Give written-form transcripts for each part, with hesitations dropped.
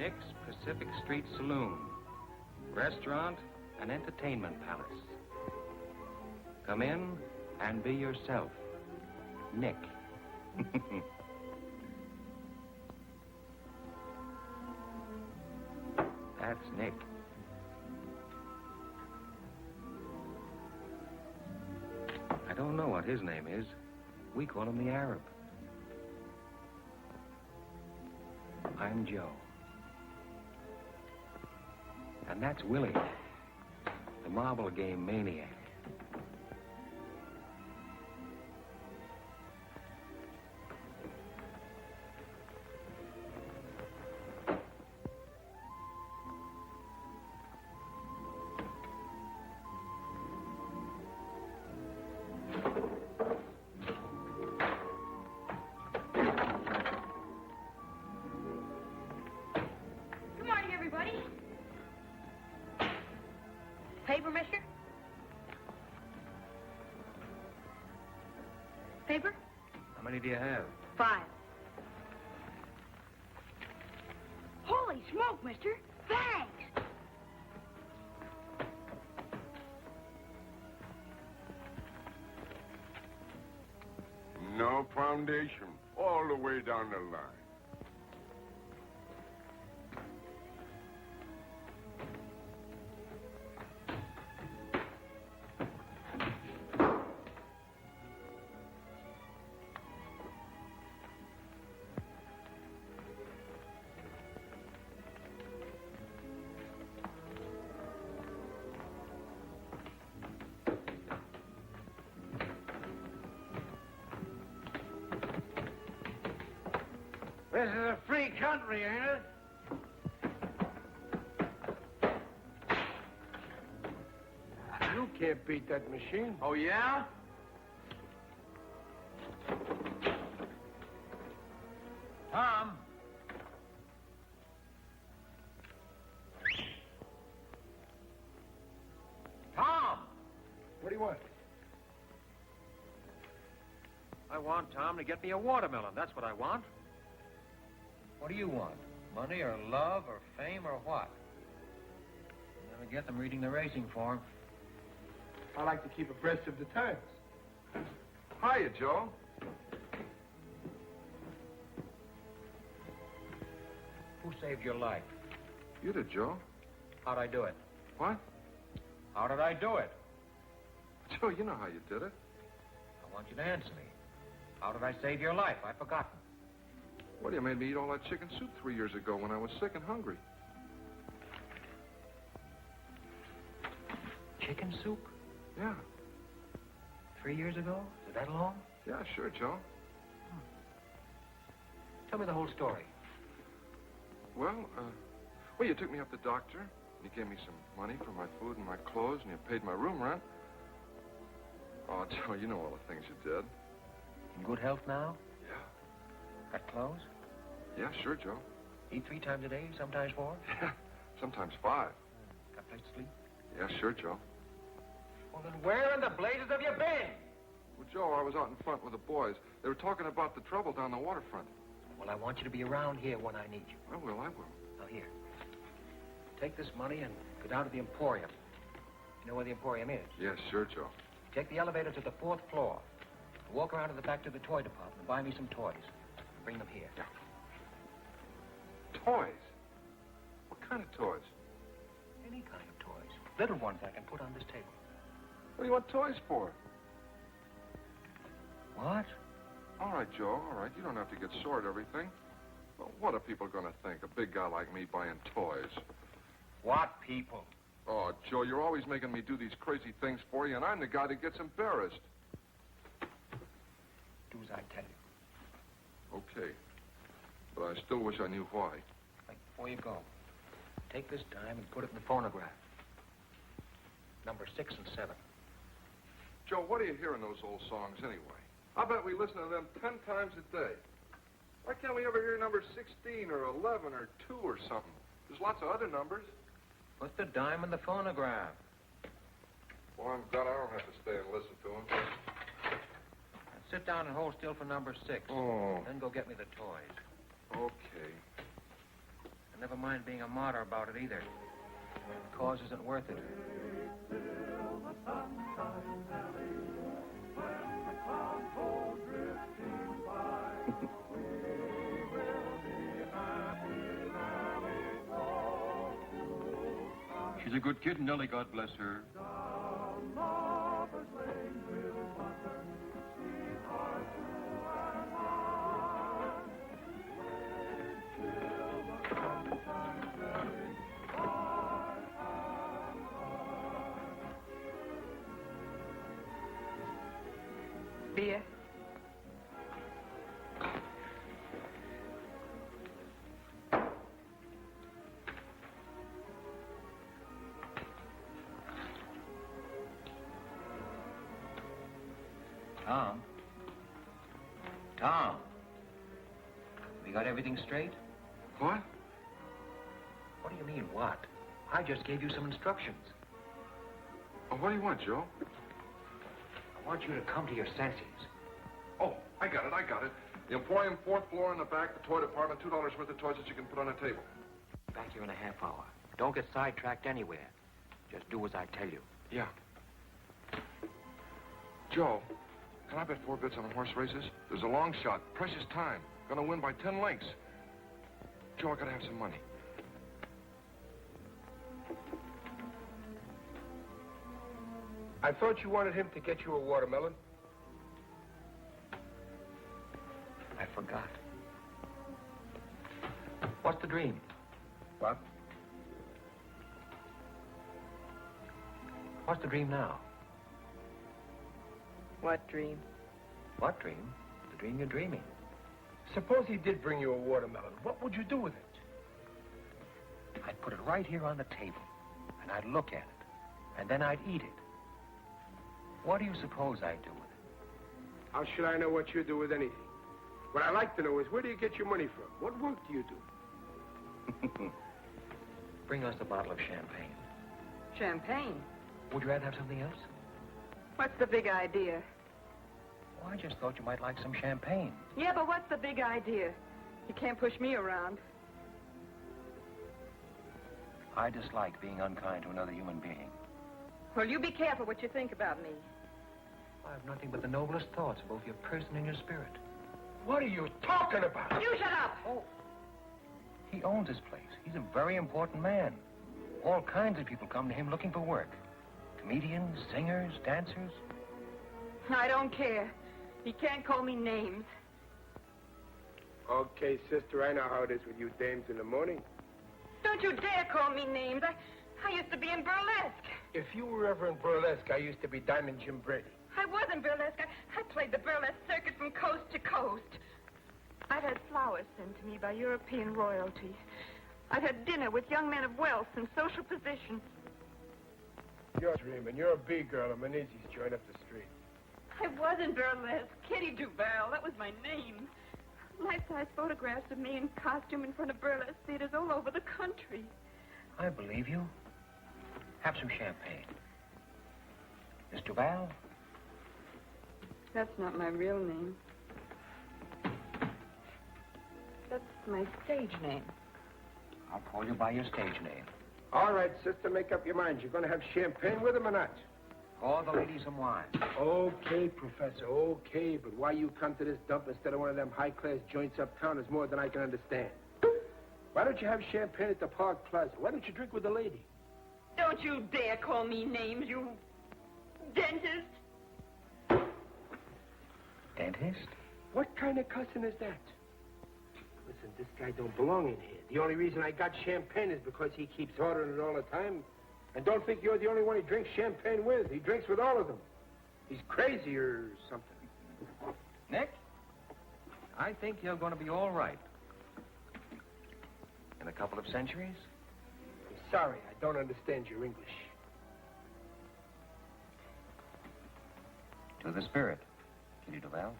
Nick's Pacific Street Saloon, restaurant and entertainment palace. Come in and be yourself. Nick. That's Nick. I don't know what his name is. We call him the Arab. I'm Joe. And that's Willie, the marble game maniac. Paper, mister? Paper? How many do you have? 5. Holy smoke, mister. Thanks. No foundation, all the way down the line. This is a free country, ain't it? You can't beat that machine. Oh, yeah? Tom? Tom! What do you want? I want Tom to get me a watermelon. That's what I want. What do you want? Money or love or fame or what? You never get them reading the racing form. I like to keep abreast of the times. Hiya, Joe. Who saved your life? You did, Joe. How'd I do it? What? How did I do it? Joe, you know how you did it. I want you to answer me. How did I save your life? I've forgotten. Well, you made me eat all that chicken soup 3 years ago when I was sick and hungry. Chicken soup? Yeah. 3 years ago? Is it that long? Yeah, sure, Joe. Tell me the whole story. Well, you took me up to the doctor, and you gave me some money for my food and my clothes, and you paid my room rent. Oh, Joe, you know all the things you did. In good health now? Yeah. Got clothes? Yeah, sure, Joe. Eat 3 times a day, sometimes 4? Yeah, sometimes 5. Got a place to sleep? Yeah, sure, Joe. Well, then where in the blazes have you been? Well, Joe, I was out in front with the boys. They were talking about the trouble down the waterfront. Well, I want you to be around here when I need you. I will. Now, here. Take this money and go down to the Emporium. You know where the Emporium is? Yes, sure, Joe. Take the elevator to the 4th floor. Walk around to the back to the toy department and buy me some toys. Bring them here. Yeah. Toys? What kind of toys? Any kind of toys. Little ones I can put on this table. What do you want toys for? What? All right, Joe, all right. You don't have to get sore at everything. Well, what are people going to think? A big guy like me buying toys. What people? Oh, Joe, you're always making me do these crazy things for you, and I'm the guy that gets embarrassed. Do as I tell you. Okay. But I still wish I knew why. Right, before you go, take this dime and put it in the phonograph. Number 6 and 7. Joe, what do you hear in those old songs anyway? I bet we listen to them 10 times a day. Why can't we ever hear number 16 or 11 or 2 or something? There's lots of other numbers. Put the dime in the phonograph. Well, I'm glad I don't have to stay and listen to them. Now sit down and hold still for number 6. Oh. Then go get me the toys. Okay. And never don't mind being a martyr about it either. The cause isn't worth it. She's a good kid, Nellie, God bless her. Beer? Tom? Tom? We got everything straight? What? What do you mean, what? I just gave you some instructions. Oh, what do you want, Joe? I want you to come to your senses. Oh, I got it. The Emporium, 4th floor in the back, the toy department, $2 worth of toys that you can put on a table. Back here in a half hour. Don't get sidetracked anywhere. Just do as I tell you. Yeah. Joe, can I bet 4 bits on the horse races? There's a long shot, precious time. Gonna win by 10 lengths. Joe, I gotta have some money. I thought you wanted him to get you a watermelon. I forgot. What's the dream? What? What's the dream now? What dream? What dream? The dream you're dreaming. Suppose he did bring you a watermelon. What would you do with it? I'd put it right here on the table, and I'd look at it, and then I'd eat it. What do you suppose I'd do with it? How should I know what you do with anything? What I'd like to know is, where do you get your money from? What work do you do? Bring us a bottle of champagne. Champagne? Would you rather have something else? What's the big idea? Well, I just thought you might like some champagne. Yeah, but what's the big idea? You can't push me around. I dislike being unkind to another human being. Well, you be careful what you think about me. I have nothing but the noblest thoughts of both your person and your spirit. What are you talking about? You shut up! Oh. He owns this place. He's a very important man. All kinds of people come to him looking for work. Comedians, singers, dancers. I don't care. He can't call me names. Okay, sister, I know how it is with you dames in the morning. Don't you dare call me names. I used to be in burlesque. If you were ever in burlesque, I used to be Diamond Jim Brady. I was in burlesque. I played the burlesque circuit from coast to coast. I've had flowers sent to me by European royalty. I've had dinner with young men of wealth and social position. You're dreaming. You're a B-girl at Menezes joint up the street. I was in burlesque. Kitty Duval, that was my name. Life-size photographs of me in costume in front of burlesque theaters all over the country. I believe you. Have some champagne. Miss Duval? That's not my real name. That's my stage name. I'll call you by your stage name. All right, sister, make up your mind. You're going to have champagne with him or not? Call the ladies some wine. Okay, Professor, okay. But why you come to this dump instead of one of them high-class joints uptown is more than I can understand. Why don't you have champagne at the Park Plaza? Why don't you drink with the lady? Don't you dare call me names, you dentist. Dentist? What kind of cussing is that? Listen, this guy don't belong in here. The only reason I got champagne is because he keeps ordering it all the time. And don't think you're the only one he drinks champagne with. He drinks with all of them. He's crazy or something. Nick? I think you're going to be all right. In a couple of centuries? I'm sorry, I don't understand your English. To the spirit, Kitty Duval.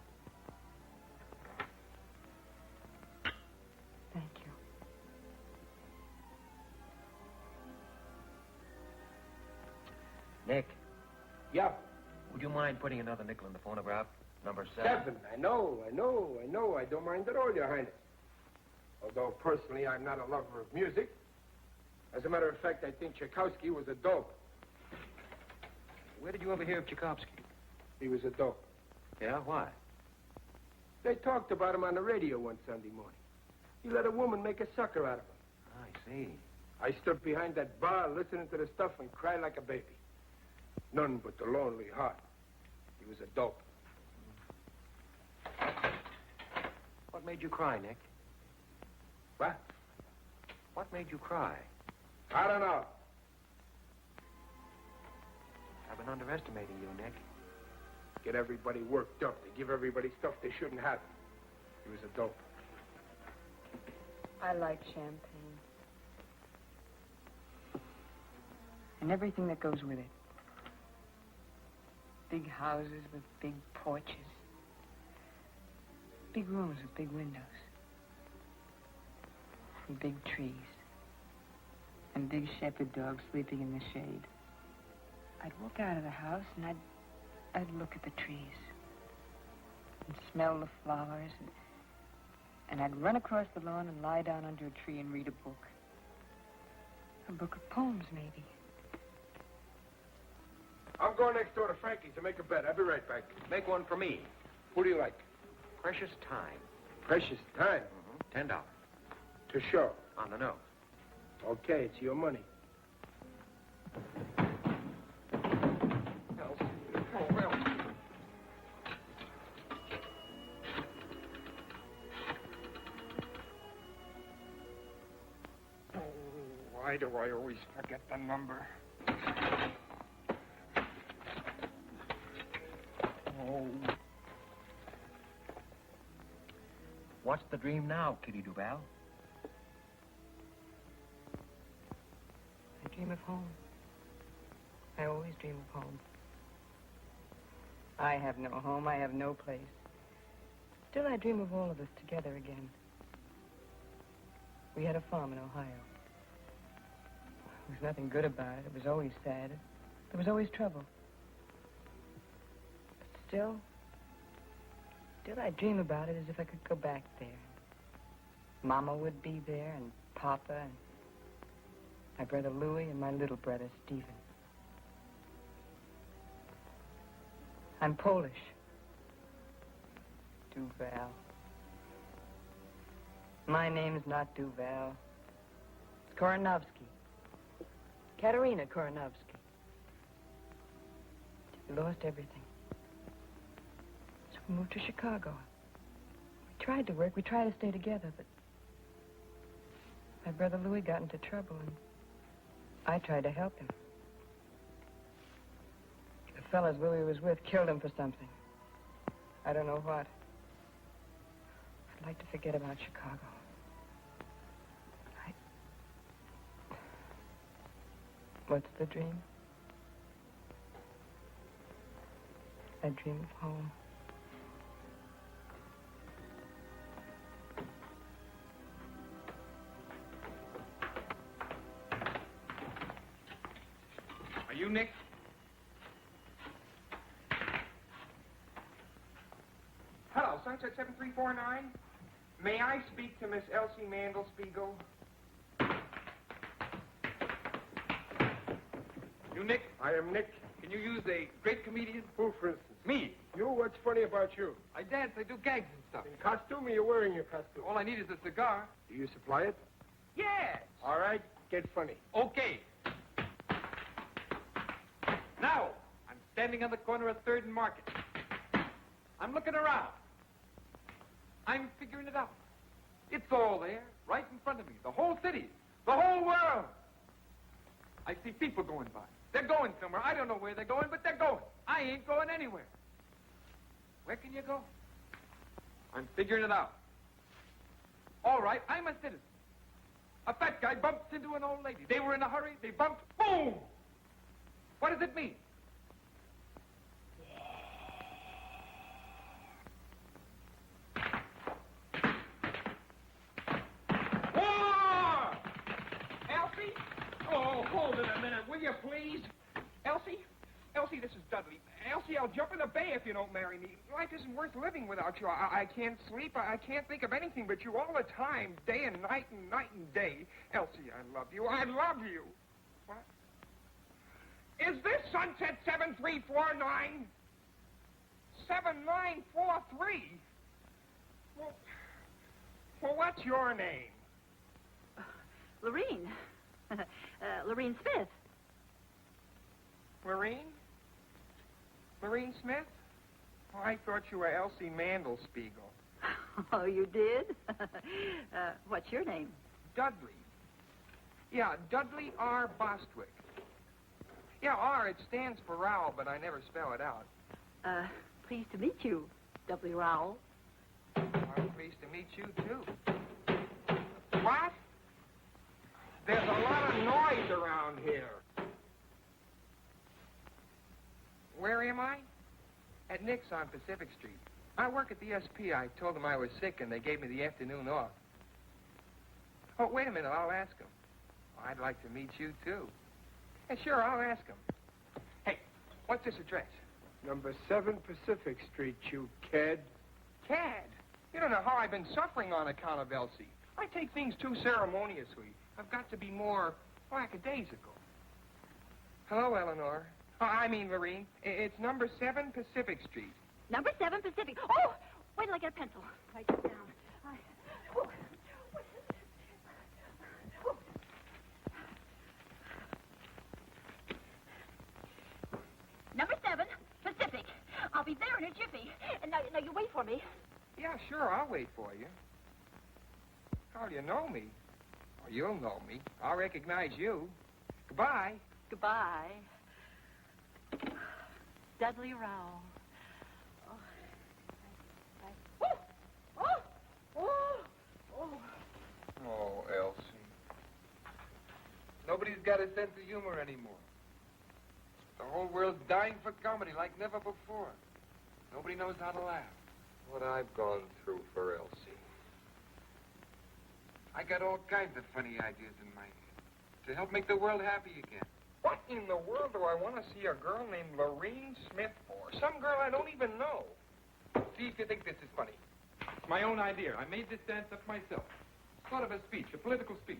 Thank you. Nick, Yeah. would you mind putting another nickel in the phonograph? Number 7. 7. I know. I don't mind at all, Your Highness. Although personally I'm not a lover of music. As a matter of fact, I think Tchaikovsky was a dope. Where did you ever hear of Tchaikovsky? He was a dope. Yeah, why? They talked about him on the radio one Sunday morning. He let a woman make a sucker out of him. I see. I stood behind that bar listening to the stuff and cried like a baby. None but the lonely heart. He was a dope. What made you cry, Nick? What? What made you cry? I don't know. I've been underestimating you, Nick. Get everybody worked up. They give everybody stuff they shouldn't have. He was a dope. I like champagne. And everything that goes with it. Big houses with big porches. Big rooms with big windows. And big trees. And big shepherd dogs sleeping in the shade. I'd walk out of the house and I'd look at the trees. And smell the flowers. And I'd run across the lawn and lie down under a tree and read a book. A book of poems, maybe. I'm going next door to Frankie's to make a bet. I'll be right back. Make one for me. Who do you like? Precious time. Precious time. $10. To show. On the nose. Okay, it's your money. Why do I always forget the number? Oh. What's the dream now, Kitty Duval? I dream of home. I always dream of home. I have no home. I have no place. Still, I dream of all of us together again. We had a farm in Ohio. There was nothing good about it. It was always sad. There was always trouble. But still, I dream about it as if I could go back there. Mama would be there, and Papa, and my brother Louis, and my little brother Stephen. I'm Polish. Duval. My name's not Duval. It's Koronovsky. Katerina Koronovsky. We lost everything. So we moved to Chicago. We tried to work. We tried to stay together, but my brother Louis got into trouble, and I tried to help him. The fellas Louis was with killed him for something. I don't know what. I'd like to forget about Chicago. What's the dream? I dream of home. Are you Nick? Hello, Sunset 7349. May I speak to Miss Elsie Mandelspiegel? You Nick? I am Nick. Can you use a great comedian? Who, for instance? Me. You? What's funny about you? I dance, I do gags and stuff. In costume or you're wearing your costume? All I need is a cigar. Do you supply it? Yes. All right, get funny. Okay. Now, I'm standing on the corner of 3rd and Market. I'm looking around. I'm figuring it out. It's all there, right in front of me. The whole city, the whole world. I see people going by. They're going somewhere. I don't know where they're going, but they're going. I ain't going anywhere. Where can you go? I'm figuring it out. All right, I'm a citizen. A fat guy bumps into an old lady. They were in a hurry. They bumped. Boom! What does it mean? War! Elsie? Oh, hold it a minute, will you, please? Elsie? Elsie, this is Dudley. Elsie, Elsie, I'll jump in the bay if you don't marry me. Life isn't worth living without you. I can't sleep. I can't think of anything but you all the time, day and night and day. Elsie, I love you. I love you. What? Is this Sunset 7349? 7943? Well, what's your name? Lorene. Lorene Smith. Lorene? Lorene Smith? Oh, I thought you were Elsie Mandelspiegel. Oh, you did? What's your name? Dudley. Yeah, Dudley R. Bostwick. Yeah, R, it stands for Rowell, but I never spell it out. Pleased to meet you, Dudley Rowell. I'm pleased to meet you, too. What? There's a lot of noise around here. Where am I? At Nick's on Pacific Street. I work at the SP. I told them I was sick, and they gave me the afternoon off. Oh, wait a minute. I'll ask them. Oh, I'd like to meet you, too. Yeah, sure, I'll ask them. Hey, what's this address? Number 7 Pacific Street, you cad. Cad? You don't know how I've been suffering on account of Elsie. I take things too ceremoniously. I've got to be more lackadaisical. Hello, Eleanor. Lorene. It's number 7 Pacific Street. Number 7 Pacific. Oh, wait till I get a pencil. Write it down. Number 7 Pacific. I'll be there in a jiffy. And now you wait for me. Yeah, sure, I'll wait for you. Oh, you know me. Oh, you'll know me. I'll recognize you. Goodbye. Goodbye. Dudley Rowell. Oh, Elsie. Nobody's got a sense of humor anymore. The whole world's dying for comedy like never before. Nobody knows how to laugh. What I've gone through for Elsie. I got all kinds of funny ideas in my head to help make the world happy again. What in the world do I want to see a girl named Lorene Smith for? Some girl I don't even know. See if you think this is funny. It's my own idea. I made this dance up myself. Sort of a speech, a political speech.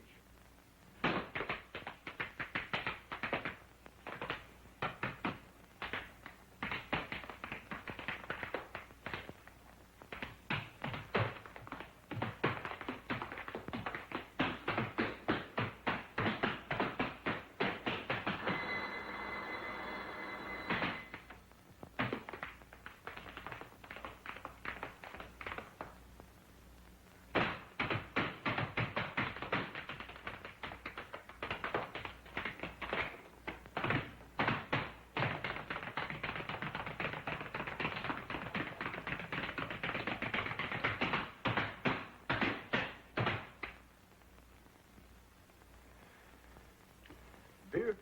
Beer?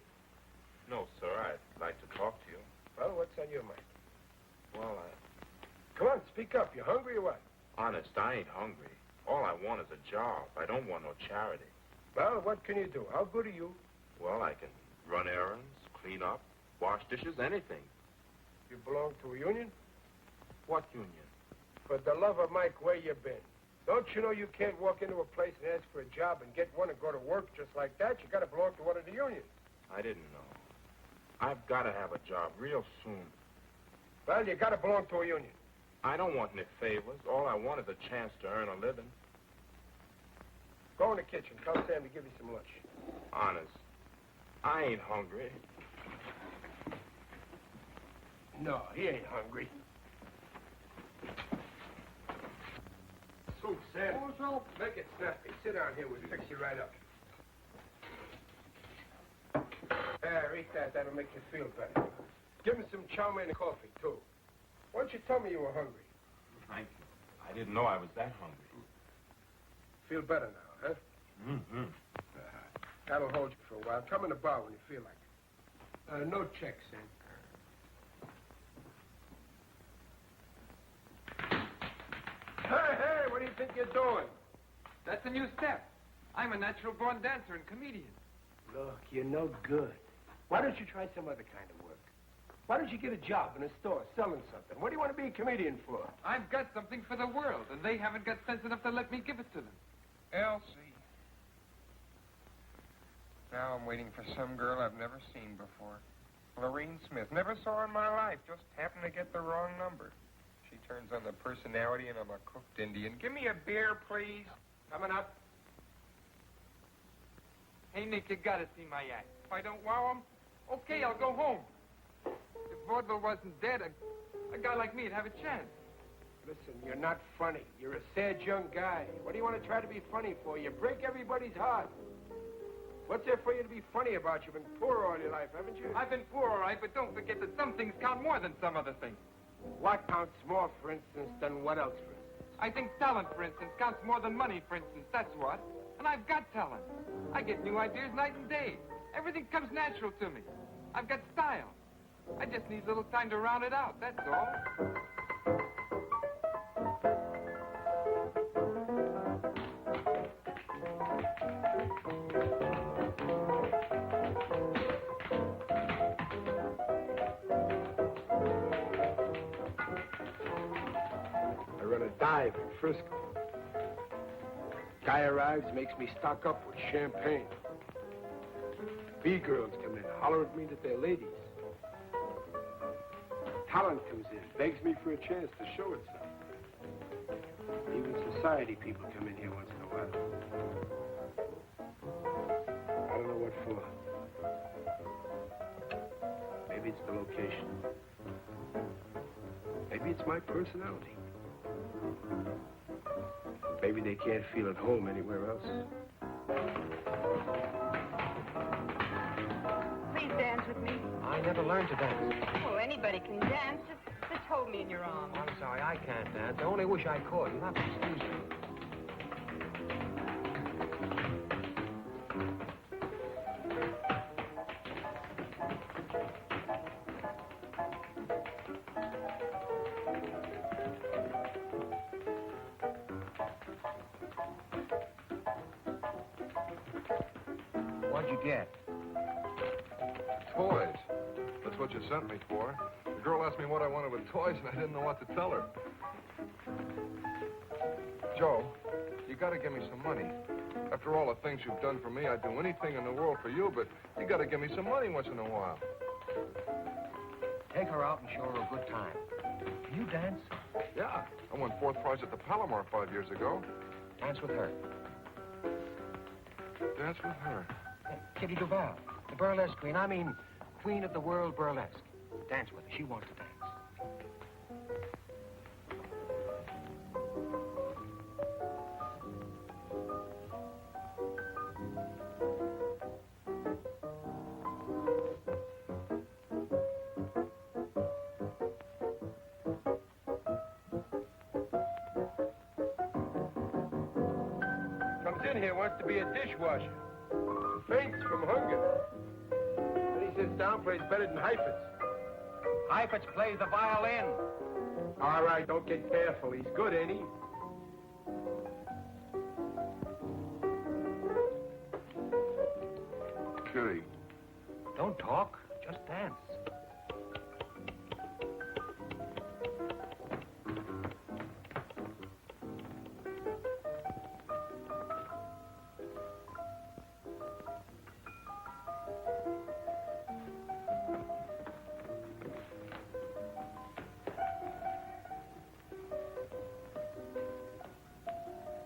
No, sir. I'd like to talk to you. Well, what's on your mind? Well, Come on, speak up. You hungry or what? honest, I ain't hungry. All I want is a job. I don't want no charity. Well, what can you do? How good are you? Well, I can run errands, clean up, wash dishes, anything. You belong to a union? What union? For the love of Mike, where you been? Don't you know you can't walk into a place and ask for a job and get one and go to work just like that? You got to belong to one of the unions. I didn't know. I've got to have a job real soon. Well, you got to belong to a union. I don't want any favors. All I want is a chance to earn a living. Go in the kitchen. Tell Sam to give you some lunch. Honest, I ain't hungry. No, he ain't hungry. Soup, Sam. Oh, so Make it snappy. Sit down here. We'll fix you right up. There, eat that. That'll make you feel better. Give him some chow mein and coffee, too. Why don't you tell me you were hungry? Thank you. I didn't know I was that hungry. Feel better now, huh? Mm-hmm. That'll hold you for a while. Come in the bar when you feel like it. No checks, Sam. Hey, what do you think you're doing? That's a new step. I'm a natural-born dancer and comedian. Look, you're no good. Why don't you try some other kind of work? Why don't you get a job in a store selling something? What do you want to be a comedian for? I've got something for the world, and they haven't got sense enough to let me give it to them. Elsie. Now I'm waiting for some girl I've never seen before. Lorene Smith. Never saw her in my life. Just happened to get the wrong number. She turns on the personality, and I'm a cooked Indian. Give me a beer, please. Coming up. Hey, Nick, you gotta see my act. If I don't wow him, okay, I'll go home. If vaudeville wasn't dead, a guy like me'd have a chance. Listen, you're not funny. You're a sad young guy. What do you want to try to be funny for? You break everybody's heart. What's there for you to be funny about? You've been poor all your life, haven't you? I've been poor, all right, but don't forget that some things count more than some other things. What counts more, for instance, than what else, for instance? I think talent, for instance, counts more than money, for instance. That's what. And I've got talent. I get new ideas night and day. Everything comes natural to me. I've got style. I just need a little time to round it out, that's all. I run a dive in Frisco. Guy arrives, makes me stock up with champagne. B-girls come in, holler at me that they're ladies. Talent comes in, begs me for a chance to show itself. Even society people come in here once in a while. I don't know what for. Maybe it's the location. Maybe it's my personality. Maybe they can't feel at home anywhere else. Please dance with me. I never learned to dance. Oh, anybody can dance. Just hold me in your arms. I'm sorry, I can't dance. I only wish I could. You'll have to excuse me. What'd you get? Toys. That's what you sent me for. The girl asked me what I wanted with toys, and I didn't know what to tell her. Joe, you gotta give me some money. After all the things you've done for me, I'd do anything in the world for you, but you gotta give me some money once in a while. Take her out and show her a good time. Can you dance? Yeah, I won 4th prize at the Palomar 5 years ago. Dance with her. Dance with her. Hey, Kitty Duval, the burlesque queen. I mean, queen of the world burlesque. Dance with her. She wants to dance. Comes in here, wants to be a dishwasher. Faints from hunger. Then he sits down, plays better than Heifetz. Heifetz plays the violin. All right, don't get careful. He's good, ain't he? Kitty. Don't talk. Just dance.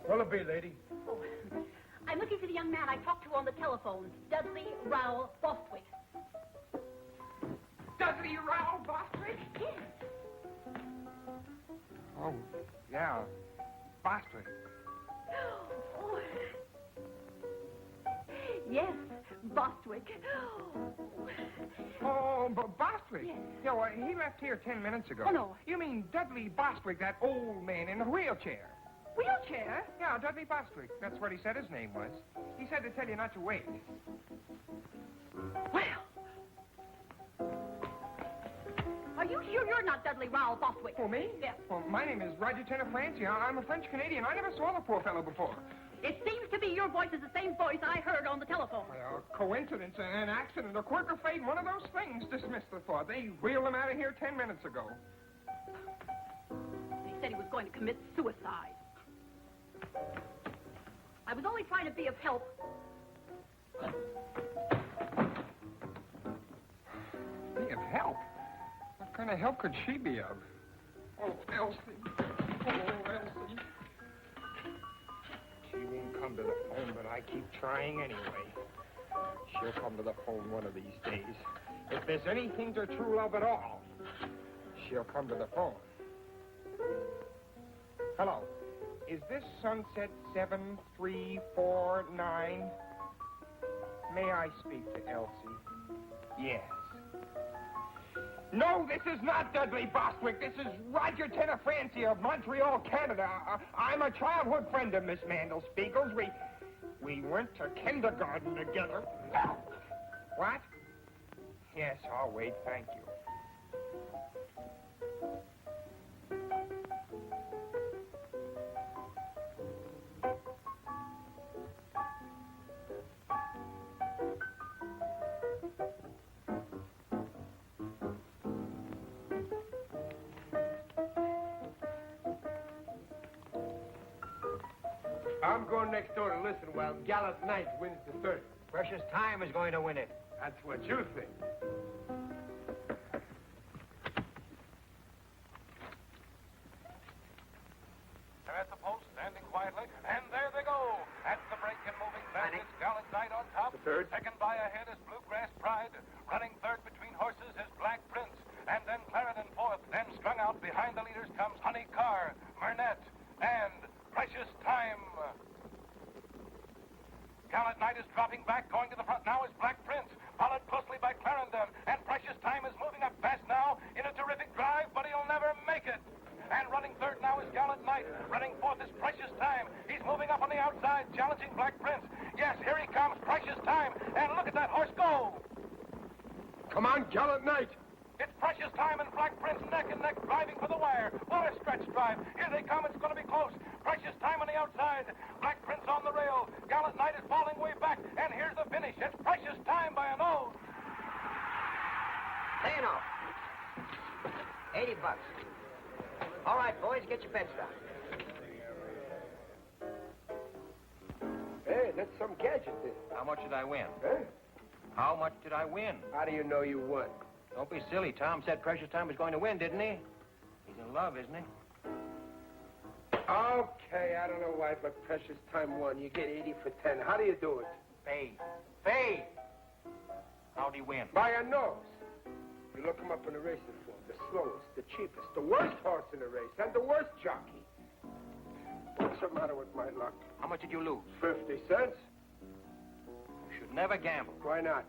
What'll it be, lady? Oh, I'm looking for the young man I talked to on the telephone, Dudley Rowell Bostwick. Dudley Rowell Bostwick? Yes. Oh, yeah. Bostwick. Oh. Yes, Bostwick. Oh, Bostwick? Yes. Yeah, well, he left here 10 minutes ago. Oh, no. You mean Dudley Bostwick, that old man in the wheelchair? Wheelchair? Yeah, Dudley Bostwick. That's what he said his name was. He said to tell you not to wait. Well. Are you sure you're not Dudley Rowell Bostwick? Oh, me? Yes. Well, my name is Roger Tenor Francie. I'm a French-Canadian. I never saw the poor fellow before. It seems to be your voice is the same voice I heard on the telephone. Well, a coincidence, an accident, a quirk of fate, one of those things. Dismiss the thought. They wheeled him out of here 10 minutes ago. They said he was going to commit suicide. I was only trying to be of help. Be of help? What kind of help could she be of? Oh, Elsie. Oh, Elsie. She won't come to the phone, but I keep trying anyway. She'll come to the phone one of these days. If there's anything to true love at all, she'll come to the phone. Hello. Is this Sunset 7349? May I speak to Elsie? Yes. No, this is not Dudley Bostwick. This is Roger Tenafranci of Montreal, Canada. I'm a childhood friend of Miss Mandel Spiegel's. We went to kindergarten together. What? Yes, I'll wait. Thank you. I'm going next door to listen while Gallant Knight wins the third. Precious Time is going to win it. That's what you think. They're at the post, standing quietly, and there they go. At the break and moving back, it's Gallant Knight on top. The third. Second by a head is Bluegrass Pride. Running third between horses is Black Prince. And then Clarendon fourth. Then strung out behind the leaders comes Honey Carr, Murnett, and Precious Time. Gallant Knight is dropping back, going to the front now is Black Prince, followed closely by Clarendon, and Precious Time is moving up fast now in a terrific drive, but he'll never make it. And running third now is Gallant Knight. Running fourth is Precious Time. He's moving up on the outside, challenging Black Prince. Yes, here he comes, Precious Time, and look at that horse go. Come on, Gallant Knight. It's Precious Time and Black Prince neck and neck driving for the wire. What a stretch drive. Here they come. It's going to be close. Precious Time on the outside. Black Prince on the rail. Gallant Knight is falling way back. And here's the finish. It's Precious Time by a nose. Paying off. $80. All right, boys, get your bets down. Hey, that's some gadget there. How much did I win? Huh? How much did I win? How do you know you won? Don't be silly. Tom said Precious Time was going to win, didn't he? He's in love, isn't he? Okay, I don't know why, but Precious Time won. You get 80 for 10. How do you do it? Fade. Fade! How'd he win? By a nose. You look him up in the racing form. The slowest, the cheapest, the worst horse in the race, and the worst jockey. What's the matter with my luck? How much did you lose? 50 cents. You should never gamble. Why not?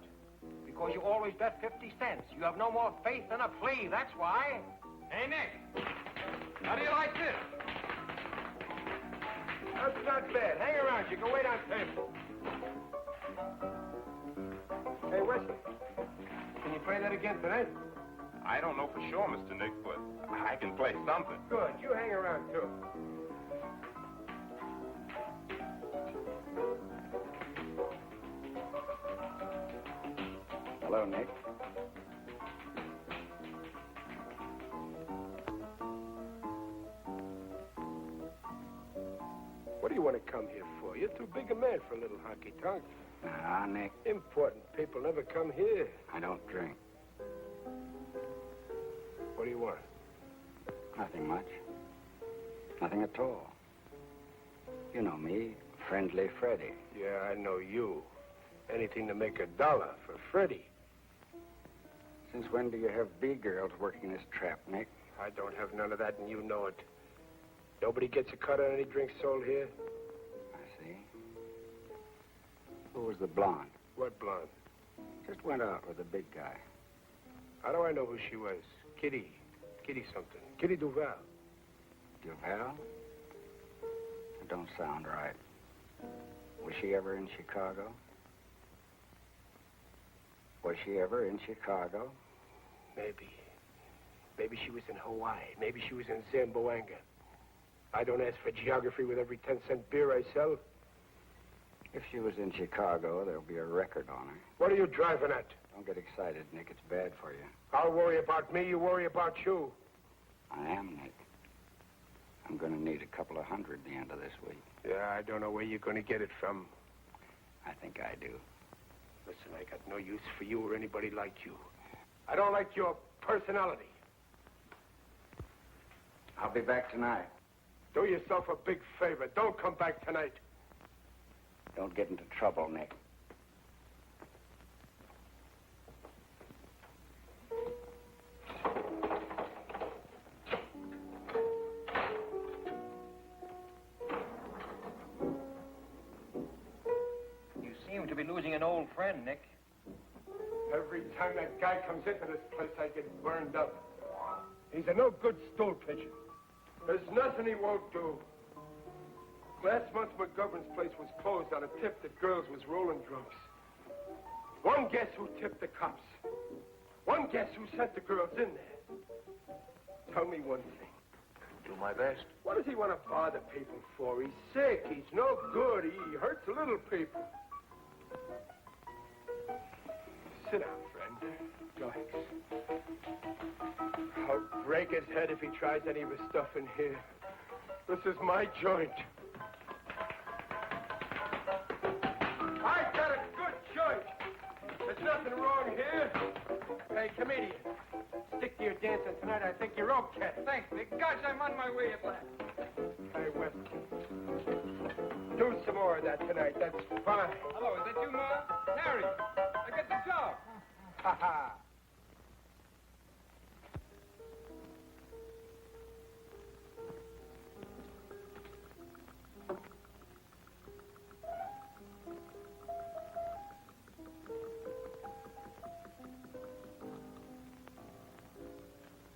Because you always bet 50 cents. You have no more faith than a flea, that's why. Hey, Nick. How do you like this? That's not bad. Hang around. You can wait on table. Hey, Wesley. Can you play that again tonight? I don't know for sure, Mr. Nick, but I can play something. Good. You hang around, too. Hello, Nick. What do you want to come here for? You're too big a man for a little honky-tonk. Ah, Nick, Important people never come here. I don't drink. What do you want? Nothing much. Nothing at all. You know me, Friendly Freddie. Yeah, I know you. Anything to make $1 for Freddie. Since when do you have B-girls working this trap, Nick? I don't have none of that, and you know it. Nobody gets a cut on any drinks sold here. I see. Who was the blonde? What blonde? Just went out with a big guy. How do I know who she was? Kitty something. Kitty Duval. Duval? It don't sound right. Was she ever in Chicago? Was she ever in Chicago? Maybe. Maybe she was in Hawaii. Maybe she was in Zamboanga. I don't ask for geography with every 10-cent beer I sell. If she was in Chicago, there'll be a record on her. What are you driving at? Don't get excited, Nick. It's bad for you. I'll worry about me, you worry about you. I am, Nick. I'm going to need a couple of hundred at the end of this week. Yeah, I don't know where you're going to get it from. I think I do. Listen, I got no use for you or anybody like you. I don't like your personality. I'll be back tonight. Do yourself a big favor. Don't come back tonight. Don't get into trouble, Nick. You seem to be losing an old friend, Nick. Every time that guy comes into this place, I get burned up. He's a no good stool pigeon. There's nothing he won't do. Last month, McGovern's place was closed on a tip that girls was rolling drunks. One guess who tipped the cops. One guess who sent the girls in there. Tell me one thing. Do my best. What does he want to bother people for? He's sick. He's no good. He hurts little people. Sit down, friend. Relax. I'll break his head if he tries any of his stuff in here. This is my joint. I got a good joint. There's nothing wrong here. Hey, comedian, stick to your dancing tonight. I think you're okay. Thanks, Nick. Gosh, I'm on my way at last. Hey, West, do some more of that tonight. That's fine. Hello, is that you, Ma? Harry, I got the job. Ha ha.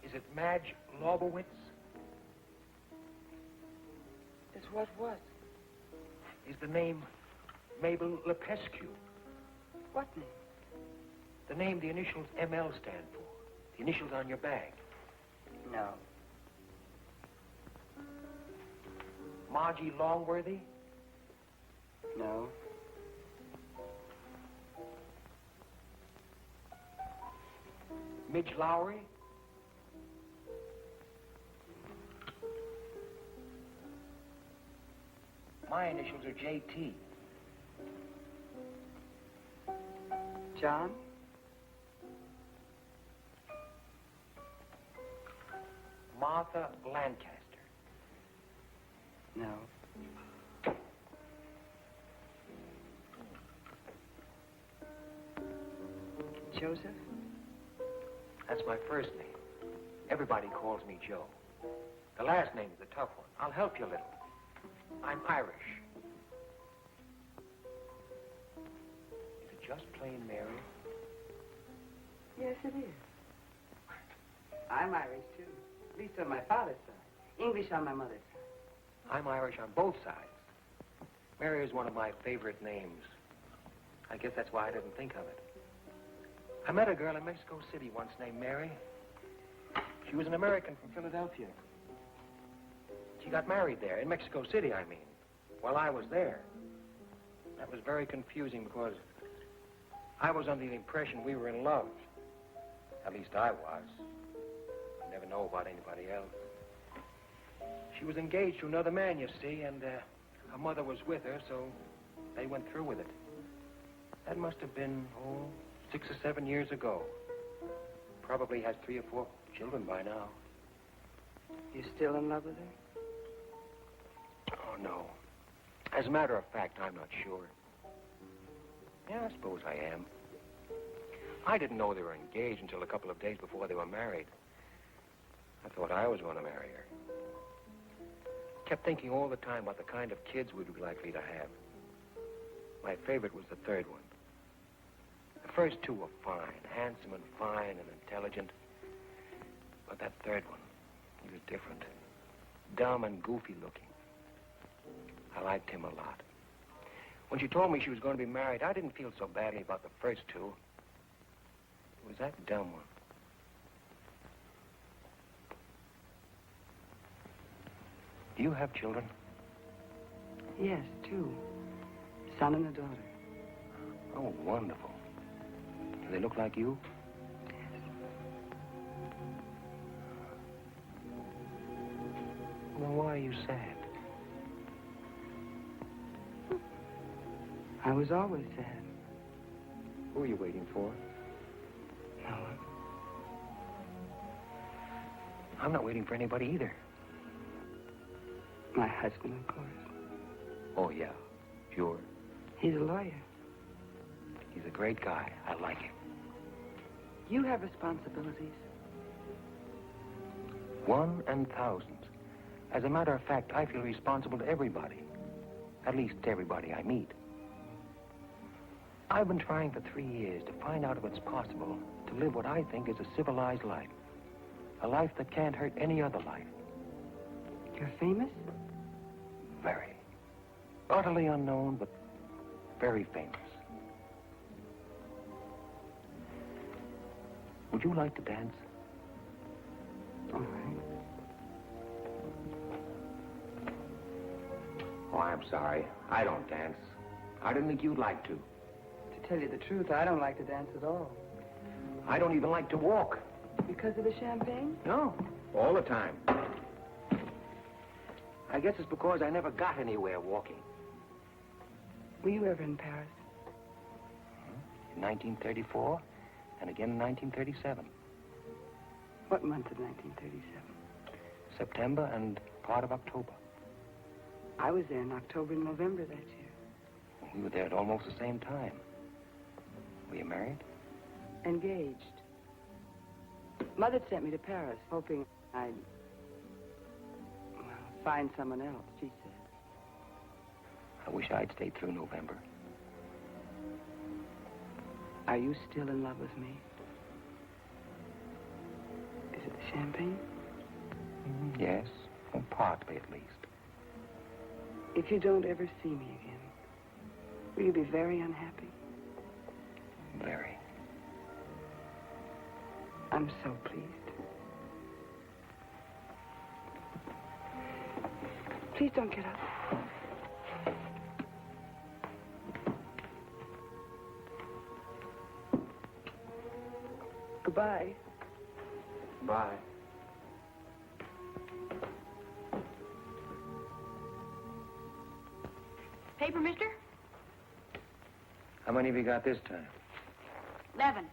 Is it Madge Lobowitz? Is what? Is the name Mabel Lepescu? What name? The name the initials ML stand for. The initials on your bag. No. Margie Longworthy? No. Midge Lowry? My initials are JT. John? Martha Lancaster. No. Joseph? That's my first name. Everybody calls me Joe. The last name is a tough one. I'll help you a little. I'm Irish. Is it just plain Mary? Yes, it is. I'm Irish, too. At least on my father's side. English on my mother's side. I'm Irish on both sides. Mary is one of my favorite names. I guess that's why I didn't think of it. I met a girl in Mexico City once named Mary. She was an American from Philadelphia. She got married there, in Mexico City, I mean, while I was there. That was very confusing because I was under the impression we were in love. At least I was. I never know about anybody else. She was engaged to another man, you see, and her mother was with her, so they went through with it. That must have been, 6 or 7 years ago. Probably has 3 or 4 children by now. You still in love with her? Oh, no. As a matter of fact, I'm not sure. Yeah, I suppose I am. I didn't know they were engaged until a couple of days before they were married. I thought I was going to marry her. Kept thinking all the time about the kind of kids we'd be likely to have. My favorite was the third one. The first 2 were fine, handsome and fine and intelligent. But that third one, he was different. Dumb and goofy looking. I liked him a lot. When she told me she was going to be married, I didn't feel so badly about the first 2. It was that dumb one. Do you have children? Yes, 2. son and a daughter. Oh, wonderful. Do they look like you? Well, why are you sad? I was always sad. Who are you waiting for? No one. I'm not waiting for anybody either. My husband, of course. Oh, yeah. Sure. He's a lawyer. He's a great guy. I like him. You have responsibilities. One and thousands. As a matter of fact, I feel responsible to everybody. At least to everybody I meet. I've been trying for 3 years to find out if it's possible to live what I think is a civilized life. A life that can't hurt any other life. You're famous? Very. Utterly unknown, but very famous. Would you like to dance? All right. Oh, I'm sorry. I don't dance. I didn't think you'd like to. To tell you the truth, I don't like to dance at all. I don't even like to walk. Because of the champagne? No, all the time. I guess it's because I never got anywhere walking. Were you ever in Paris? In 1934, and again in 1937. What month of 1937? September and part of October. I was there in October and November that year. We were there at almost the same time. Were you married? Engaged. Mother sent me to Paris, hoping I'd, well, find someone else, she said. I wish I'd stayed through November. Are you still in love with me? Is it the champagne? Yes, well, partly at least. If you don't ever see me again, will you be very unhappy? Very. I'm so pleased. Please don't get up. Goodbye. Bye. Paper, mister? How many have you got this time? 11.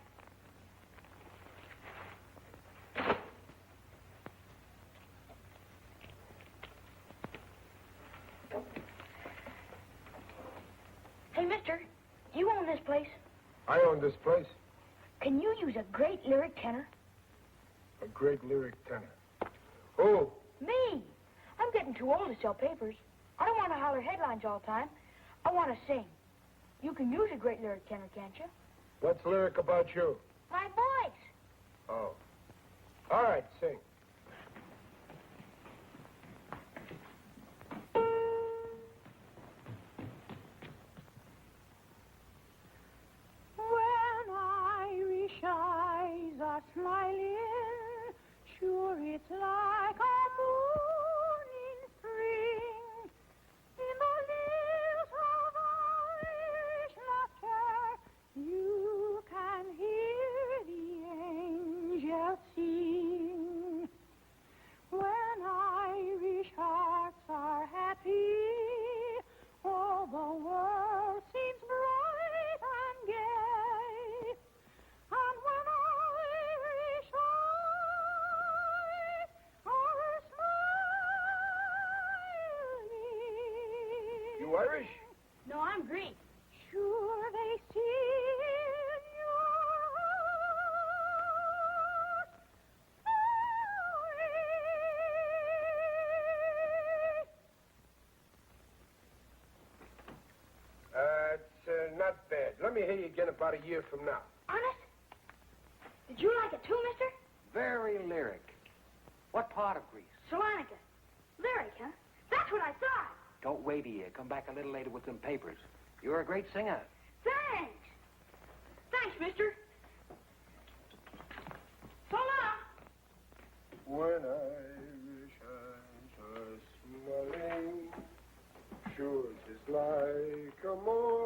Hey, mister, you own this place. I own this place. Can you use a great lyric tenor? A great lyric tenor. Who? Me. I'm getting too old to sell papers. I don't want to holler headlines all the time. I want to sing. You can use a great lyric tenor, can't you? What's lyric about you? My voice. Oh. All right, sing. When Irish eyes are smiling, sure it's like a moon in spring. In the lips of Irish laughter, you can hear the angels sing. When Irish hearts are happy, all the world seems bright and gay. And when Irish eyes are smiling. You Irish? No, I'm Greek. Sure they see in your It's not bad. Let me hear you again about a year from now. Honest? Did you like it too, mister? Very lyric. What part of Greece? Salonica. Lyric, huh? That's what I thought. Don't wait a year. Come back a little later with some papers. You're a great singer. Thanks. Thanks, mister. So long. When Irish eyes are smiling, sure it's like a morning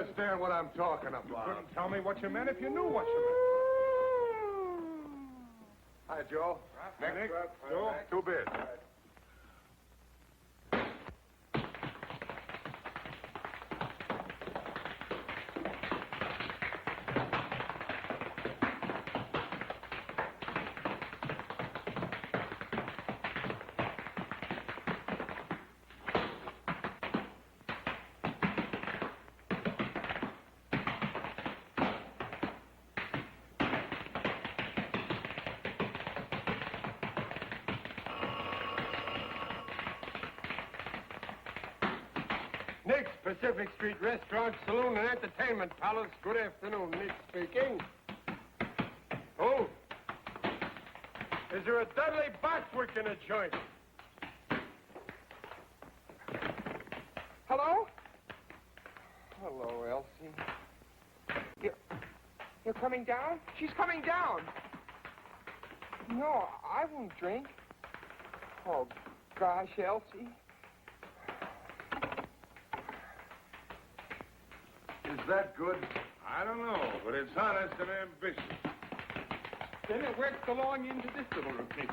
understand what I'm talking about. You couldn't tell me what you meant if you knew what you meant. Hi, Joe. Nick, Joe, two bids. Nick's Pacific Street Restaurant, Saloon, and Entertainment Palace. Good afternoon, Nick speaking. Oh? Is there a Dudley Bostwick in a joint? Hello? Hello, Elsie. You're coming down? She's coming down. No, I won't drink. Oh, gosh, Elsie. Is that good? I don't know, but it's honest and ambitious. Then it works along into this little routine.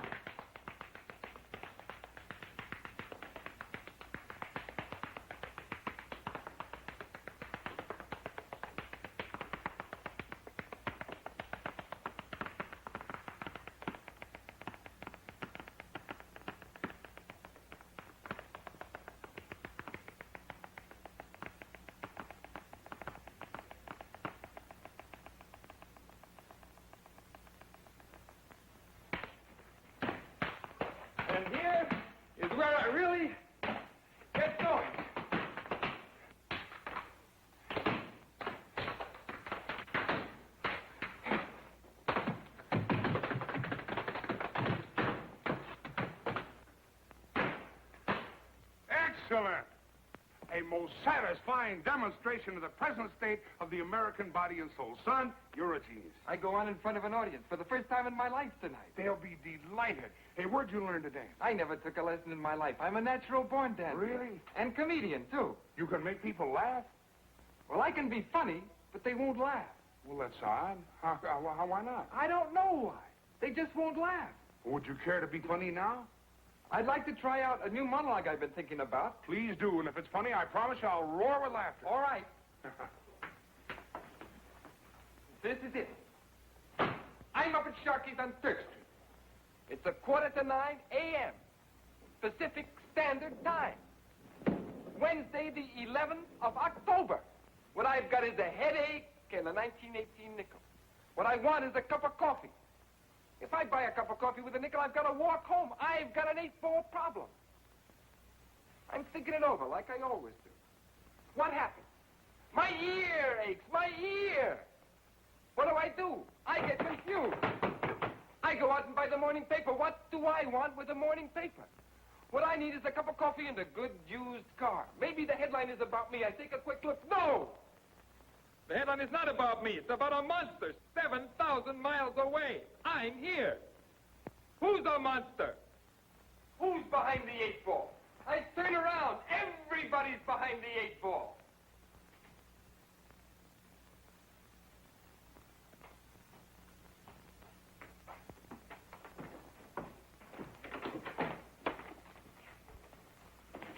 And here is where I really get going. Excellent. A most satisfying demonstration of the present state of the American body and soul. Son, you're a genius. I go on in front of an audience for the first time in my life tonight. They'll be delighted. Hey, where'd you learn to dance? I never took a lesson in my life. I'm a natural-born dancer. Really? And comedian, too. You can make people laugh? Well, I can be funny, but they won't laugh. Well, that's odd. Why not? I don't know why. They just won't laugh. Would you care to be funny now? I'd like to try out a new monologue I've been thinking about. Please do, and if it's funny, I promise I'll roar with laughter. All right. This is it. I'm up at Sharkey's on 3rd Street. It's 8:45 a.m. Pacific Standard Time. Wednesday, the 11th of October. What I've got is a headache and a 1918 nickel. What I want is a cup of coffee. If I buy a cup of coffee with a nickel, I've got to walk home. I've got an 8-ball problem. I'm thinking it over like I always do. What happened? My ear aches. My ear. What do? I get confused. I go out and buy the morning paper. What do I want with the morning paper? What I need is a cup of coffee and a good used car. Maybe the headline is about me. I take a quick look. No! The headline is not about me. It's about a monster 7,000 miles away. I'm here. Who's the monster? Who's behind the 8-ball? I turn around. Everybody's behind the 8-ball.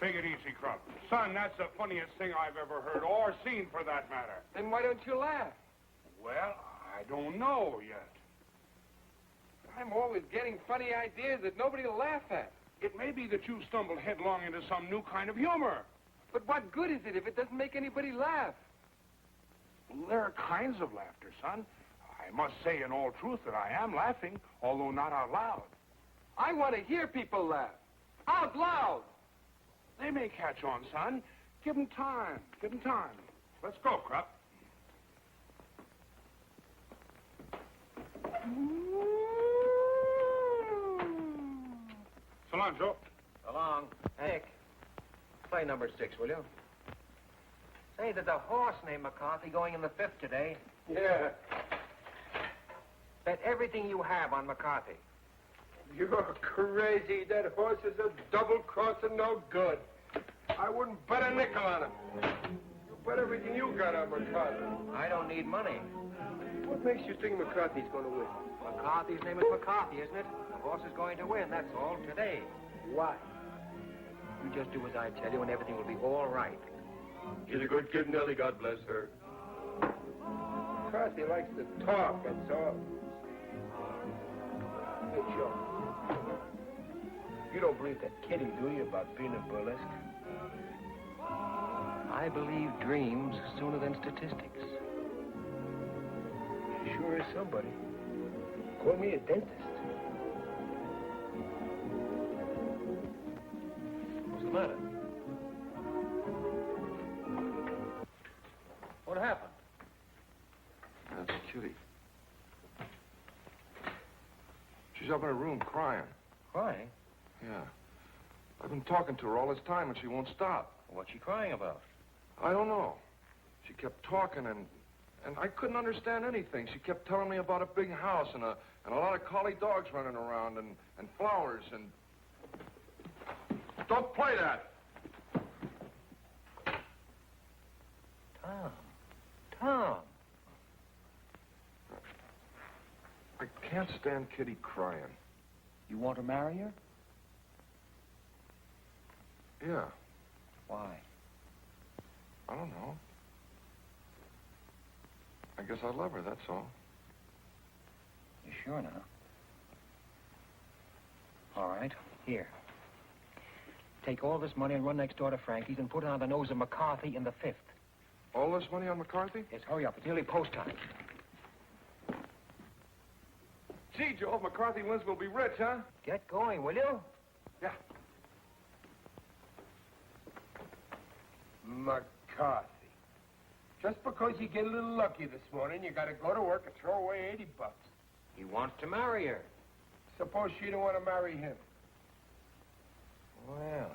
Take it easy, Crump. Son, that's the funniest thing I've ever heard, or seen for that matter. Then why don't you laugh? Well, I don't know yet. I'm always getting funny ideas that nobody will laugh at. It may be that you stumbled headlong into some new kind of humor. But what good is it if it doesn't make anybody laugh? Well, there are kinds of laughter, son. I must say in all truth that I am laughing, although not out loud. I want to hear people laugh. Out loud. They may catch on, son. Give them time. Give them time. Let's go, Krupp. So long, Joe. So long. Nick, play number 6, will you? Say, there's a horse named McCarthy going in the 5th today. Yeah. Bet everything you have on McCarthy. You're crazy. That horse is a double-crosser, no good. I wouldn't bet a nickel on him. You bet everything you got on McCarthy. I don't need money. What makes you think McCarthy's going to win? McCarthy's name is McCarthy, isn't it? The horse is going to win, that's all, today. Why? You just do as I tell you and everything will be all right. She's a good kid, Nellie. God bless her. McCarthy likes to talk, that's all. Hey, Joe. You don't believe that kidding, do you, about being a burlesque? I believe dreams sooner than statistics. You sure is somebody. Call me a dentist. What's the matter? What happened? That's Kitty. She's up in her room crying. Crying? Yeah. I've been talking to her all this time and she won't stop. What's she crying about? I don't know. She kept talking and I couldn't understand anything. She kept telling me about a big house and a lot of collie dogs running around and flowers and... Don't play that! Tom. I can't stand Kitty crying. You want to marry her? Yeah. Why? I don't know. I guess I love her, that's all. You sure now? All right, here. Take all this money and run next door to Frankie's and put it on the nose of McCarthy in the 5th. All this money on McCarthy? Yes, hurry up. It's nearly post time. Gee, Joe, if McCarthy wins, we'll be rich, huh? Get going, will you? Yeah. McCarthy. Just because you get a little lucky this morning, you got to go to work and throw away $80. He wants to marry her. Suppose she don't want to marry him. Well,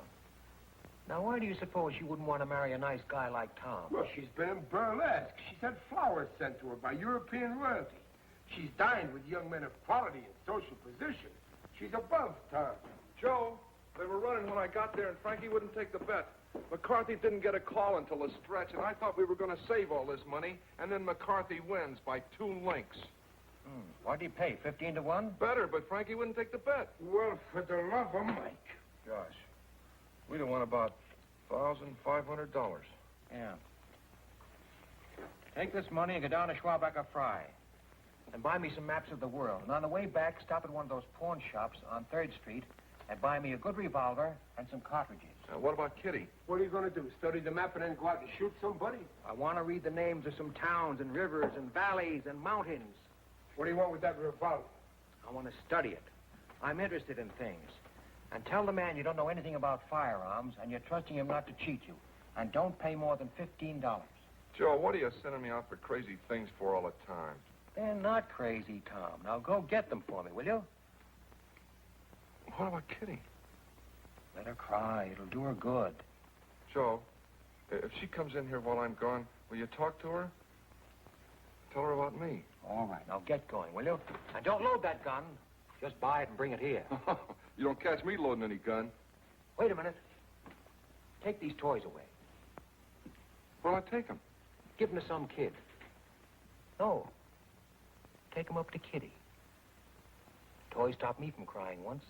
now why do you suppose she wouldn't want to marry a nice guy like Tom? Well, she's been in burlesque. She's had flowers sent to her by European royalty. She's dined with young men of quality and social position. She's above Tom. Joe, they were running when I got there and Frankie wouldn't take the bet. McCarthy didn't get a call until the stretch, and I thought we were going to save all this money, and then McCarthy wins by 2 links. What'd he pay, 15 to 1? Better, but Frankie wouldn't take the bet. Well, for the love of Mike. Gosh, we'd have won about $1,500. Yeah. Take this money and go down to Schwabacher Fry. And buy me some maps of the world. And on the way back, stop at one of those pawn shops on 3rd Street and buy me a good revolver and some cartridges. What about Kitty? What are you going to do, study the map and then go out and shoot somebody? I want to read the names of some towns and rivers and valleys and mountains. What do you want with that revolver? I want to study it. I'm interested in things. And tell the man you don't know anything about firearms and you're trusting him not to cheat you. And don't pay more than $15. Joe, what are you sending me out for crazy things for all the time? They're not crazy, Tom. Now go get them for me, will you? What about Kitty? Let her cry. It'll do her good. Joe, if she comes in here while I'm gone, will you talk to her? Tell her about me. All right. Now get going, will you? And don't load that gun. Just buy it and bring it here. You don't catch me loading any gun. Wait a minute. Take these toys away. Where'll I take them? Give them to some kid. No. Take them up to Kitty. Toys stopped me from crying once.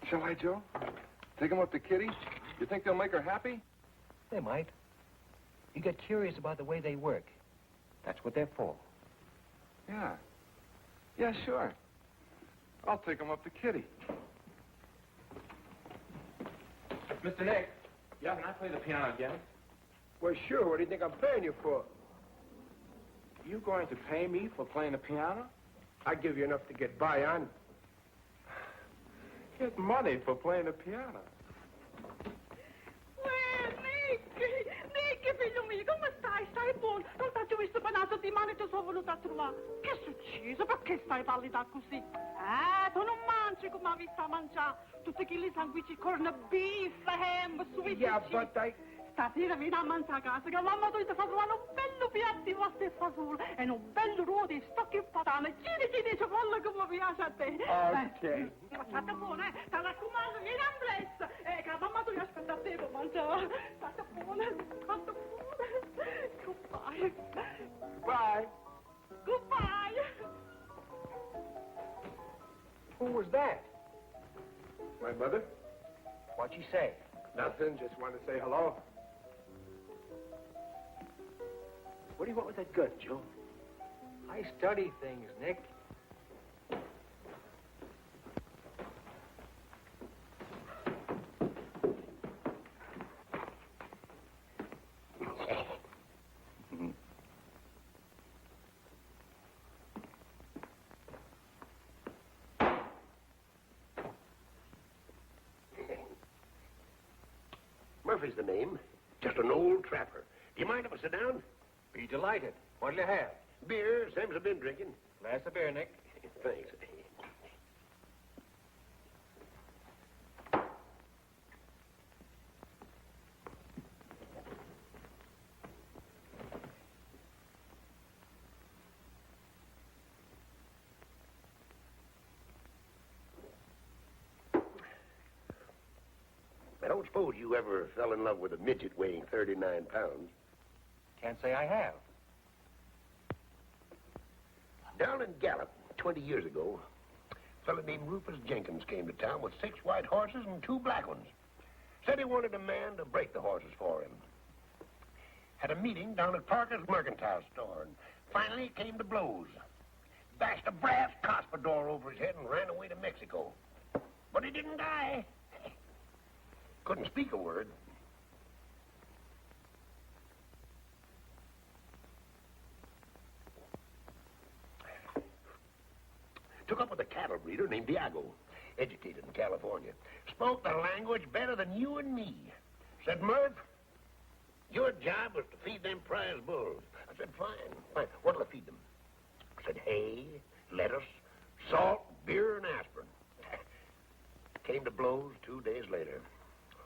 Shall I, Joe? Take them up to Kitty? You think they'll make her happy? They might. You get curious about the way they work. That's what they're for. Yeah. Yeah, sure. I'll take them up to Kitty. Mr. Nick, yeah, can I play the piano again? Well, sure. What do you think I'm paying you for? You going to pay me for playing the piano? I give you enough to get by on. Get money for playing the piano. Nick, figlio mio, come stai? Stai buono? Non ti ho visto panato di mano e ti sono venuta a trovare. Che è successo? Perché stai pallida così? Tu non mangi come hai visto a mangiare. Tutti quei sanguici, corned beef, ham, sweet Yeah, but Stasera vieni a mangiare a casa, che mamma tu ti fa trovare un bello piatto di pasta e fagioli e un bello ruolo di stocchi e patane. Chiedi, cipolla che mi piace a te. Ok. State buona, Ti raccomando, vieni a presto. Che la mamma tu mi aspetta a te per mangiare. State buona. Goodbye. Bye. Goodbye. Who was that? My mother? What'd she say? Nothing. Just wanted to say hello. What do you want with that gun, Joe? I study things, Nick. Murphy's the name. Just an old trapper. Do you mind if I sit down? Be delighted. What'll you have? Beer, same as I've been drinking. Glass of beer, Nick. Thanks. I don't suppose you ever fell in love with a midget weighing 39 pounds. Can't say I have. Down in Gallup, 20 years ago, a fellow named Rufus Jenkins came to town with 6 white horses and 2 black ones. Said he wanted a man to break the horses for him. Had a meeting down at Parker's mercantile store, and finally it came to blows. Bashed a brass cuspidor over his head and ran away to Mexico. But he didn't die. Couldn't speak a word. Took up with a cattle breeder named Diago, educated in California. Spoke the language better than you and me. Said, Murph, your job was to feed them prize bulls. I said, fine. What'll I feed them? Said, hay, lettuce, salt, beer, and aspirin. Came to blows 2 days later.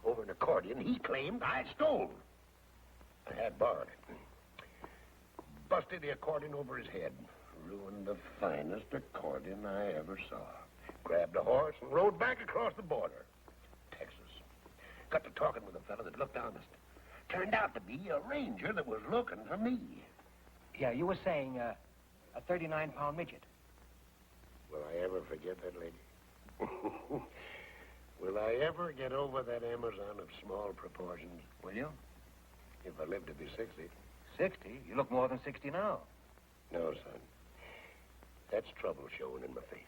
Over an accordion he claimed I stole. I had borrowed it. Busted the accordion over his head. Ruined the finest accordion I ever saw. Grabbed a horse and rode back across the border. Texas. Got to talking with a fellow that looked honest. Turned out to be a ranger that was looking for me. Yeah, you were saying a 39-pound midget. Will I ever forget that lady? Will I ever get over that Amazon of small proportions? Will you? If I live to be 60. 60? You look more than 60 now. No, son. That's trouble showing in my face.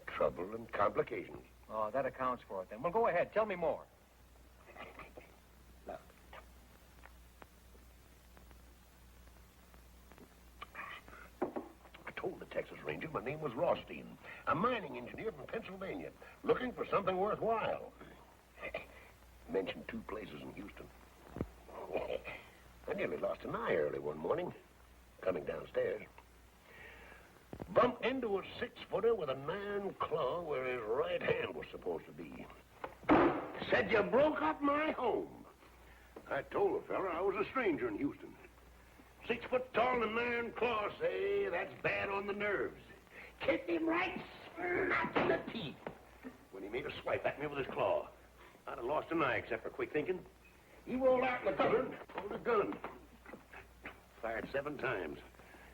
Trouble and complications. Oh, that accounts for it then. Well, go ahead. Tell me more. Look. I told the Texas Ranger my name was Rothstein, a mining engineer from Pennsylvania, looking for something worthwhile. Mentioned 2 places in Houston. I nearly lost an eye early one morning, coming downstairs. Bumped into a 6-footer with a 9 claw where his right hand was supposed to be. Said, you broke up my home. I told the fella I was a stranger in Houston. 6 foot tall and 9 claw, say, that's bad on the nerves. Kicked him right smack in the teeth when he made a swipe at me with his claw. I'd have lost an eye except for quick thinking. He rolled out in the cupboard, pulled a gun. Fired 7 times.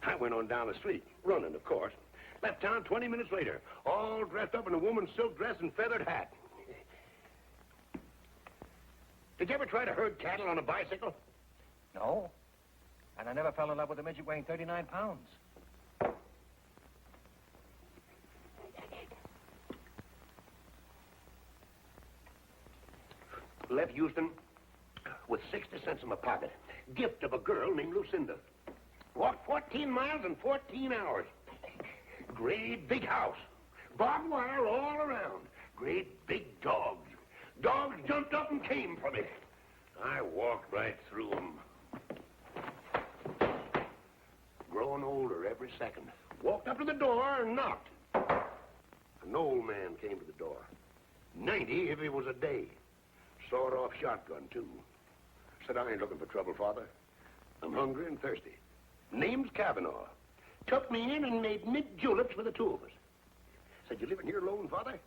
I went on down the street, running, of course. Left town 20 minutes later, all dressed up in a woman's silk dress and feathered hat. Did you ever try to herd cattle on a bicycle? No. And I never fell in love with a midget weighing 39 pounds. Left Houston with 60 cents in my pocket. Gift of a girl named Lucinda. Walked 14 miles in 14 hours. Great big house. Barbed wire all around. Great big dogs. Dogs jumped up and came for me. I walked right through them. Growing older every second. Walked up to the door and knocked. An old man came to the door. 90 if it was a day. Sawed-off shotgun, too. Said, I ain't looking for trouble, Father. I'm hungry and thirsty. Name's Kavanaugh. Took me in and made mint juleps for the two of us. Said, you living here alone, Father?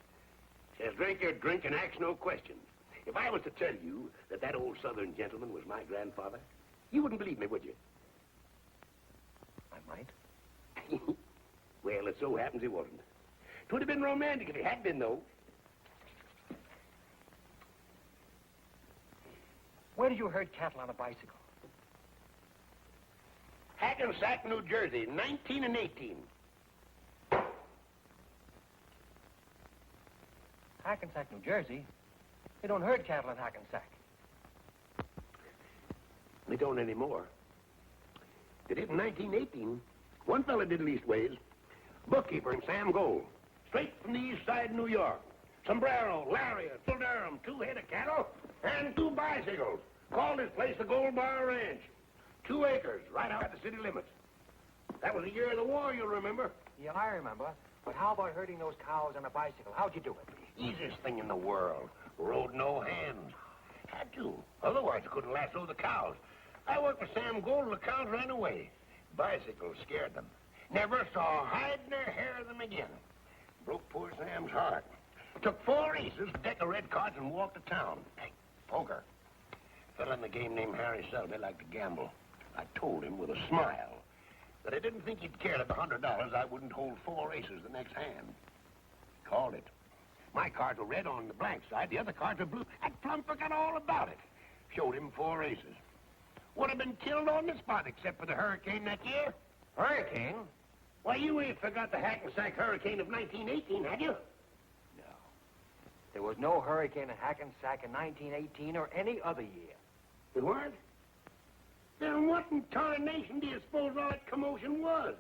Says, drink your drink and ask no questions. If I was to tell you that that old Southern gentleman was my grandfather, you wouldn't believe me, would you? I might. Well, it so happens he wasn't. 'Twould have been romantic if he had been, though. Where did you herd cattle on a bicycle? Hackensack, New Jersey, 19 and 18. Hackensack, New Jersey? They don't herd cattle in Hackensack. They don't anymore. They did in 1918. One fella did leastways. Bookkeeper in Sam Gold. Straight from the east side of New York. Sombrero, lariat, full Durham, 2 head of cattle, and 2 bicycles. Called his place the Gold Bar Ranch. 2 acres, right out at the city limits. That was the year of the war, you'll remember. Yeah, I remember. But how about herding those cows on a bicycle? How'd you do it? Easiest thing in the world. Rode no hands. Had to. Otherwise, I couldn't lasso the cows. I worked with Sam Gold and the cows ran away. Bicycles scared them. Never saw hide nor hair of them again. Broke poor Sam's heart. Took 4 aces, a deck of red cards, and walked to town. Hey, poker. Fella in the game named Harry Selby liked to gamble. I told him with a smile that I didn't think he'd care that the $100 I wouldn't hold 4 aces the next hand. Called it. My cards were red on the blank side, the other cards were blue. That plumb forgot all about it. Showed him 4 aces. Would have been killed on the spot except for the hurricane that year. Hurricane? Why, you ain't forgot the Hackensack hurricane of 1918, had you? No. There was no hurricane in Hackensack in 1918 or any other year. There weren't? Then what in tarnation do you suppose all that commotion was?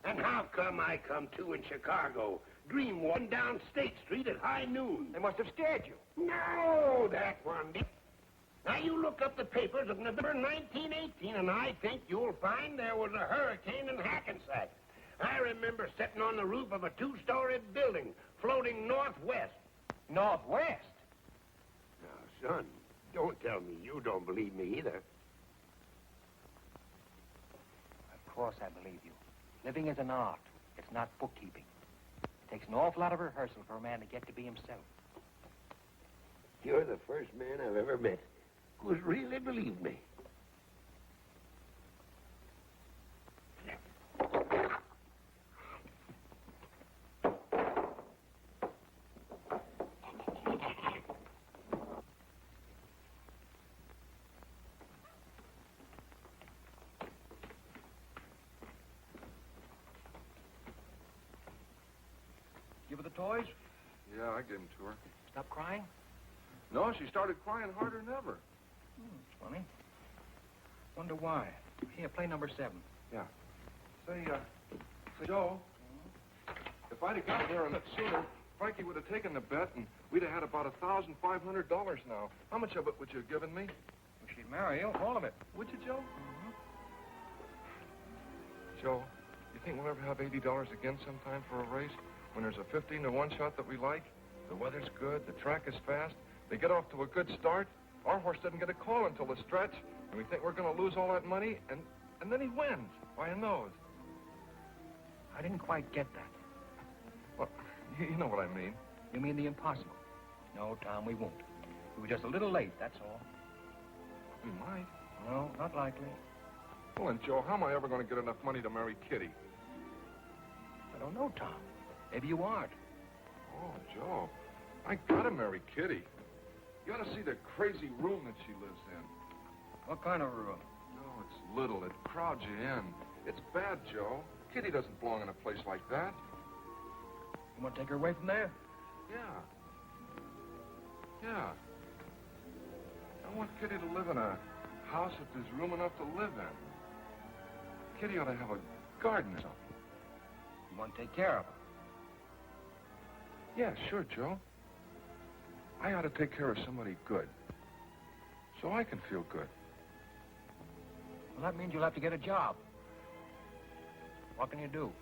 And how come I come to in Chicago, dream one down State Street at high noon? They must have scared you. No, that one did. Now, you look up the papers of November 1918, and I think you'll find there was a hurricane in Hackensack. I remember sitting on the roof of a 2-story building, floating northwest. Northwest? Now, son, don't tell me you don't believe me either. Of course I believe you. Living is an art. It's not bookkeeping. It takes an awful lot of rehearsal for a man to get to be himself. You're the first man I've ever met who's really believed me. Give her the toys? Yeah, I gave them to her. Stop crying? No, she started crying harder than ever. It's funny. Wonder why. Here, play number 7. Yeah. Say, Joe, if I'd have got there a bit sooner, Frankie would have taken the bet, and we'd have had about $1,500 now. How much of it would you have given me? Well, she'd marry you, all of it. Would you, Joe? Joe, you think we'll ever have $80 again sometime for a race? When there's a 15-to-1 shot that we like? The weather's good, the track is fast, they get off to a good start. Our horse doesn't get a call until the stretch, and we think we're going to lose all that money, and then he wins by a nose. I didn't quite get that. Well, you know what I mean. You mean the impossible? No, Tom, we won't. We were just a little late, that's all. We might. No, not likely. Well, then, Joe, how am I ever going to get enough money to marry Kitty? I don't know, Tom. Maybe you aren't. Oh, Joe, I gotta marry Kitty. You ought to see the crazy room that she lives in. What kind of room? No, it's little. It crowds you in. It's bad, Joe. Kitty doesn't belong in a place like that. You want to take her away from there? Yeah. I want Kitty to live in a house that there's room enough to live in. Kitty ought to have a garden or something. You want to take care of her? Yeah, sure, Joe. I ought to take care of somebody good. So I can feel good. Well, that means you'll have to get a job. What can you do?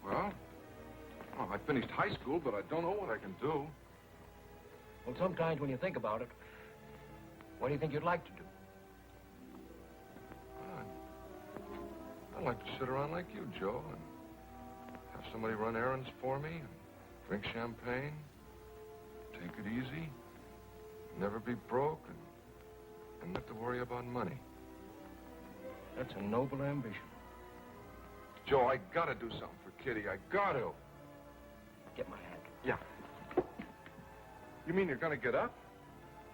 Well, I finished high school, but I don't know what I can do. Well, sometimes when you think about it, What do you think you'd like to do? I'd like to sit around like you, Joe, and have somebody run errands for me, and drink champagne, take it easy, never be broke, and not to worry about money. That's a noble ambition. Joe, I gotta do something for Kitty. I got to. Get my hat. Yeah. You mean you're gonna get up?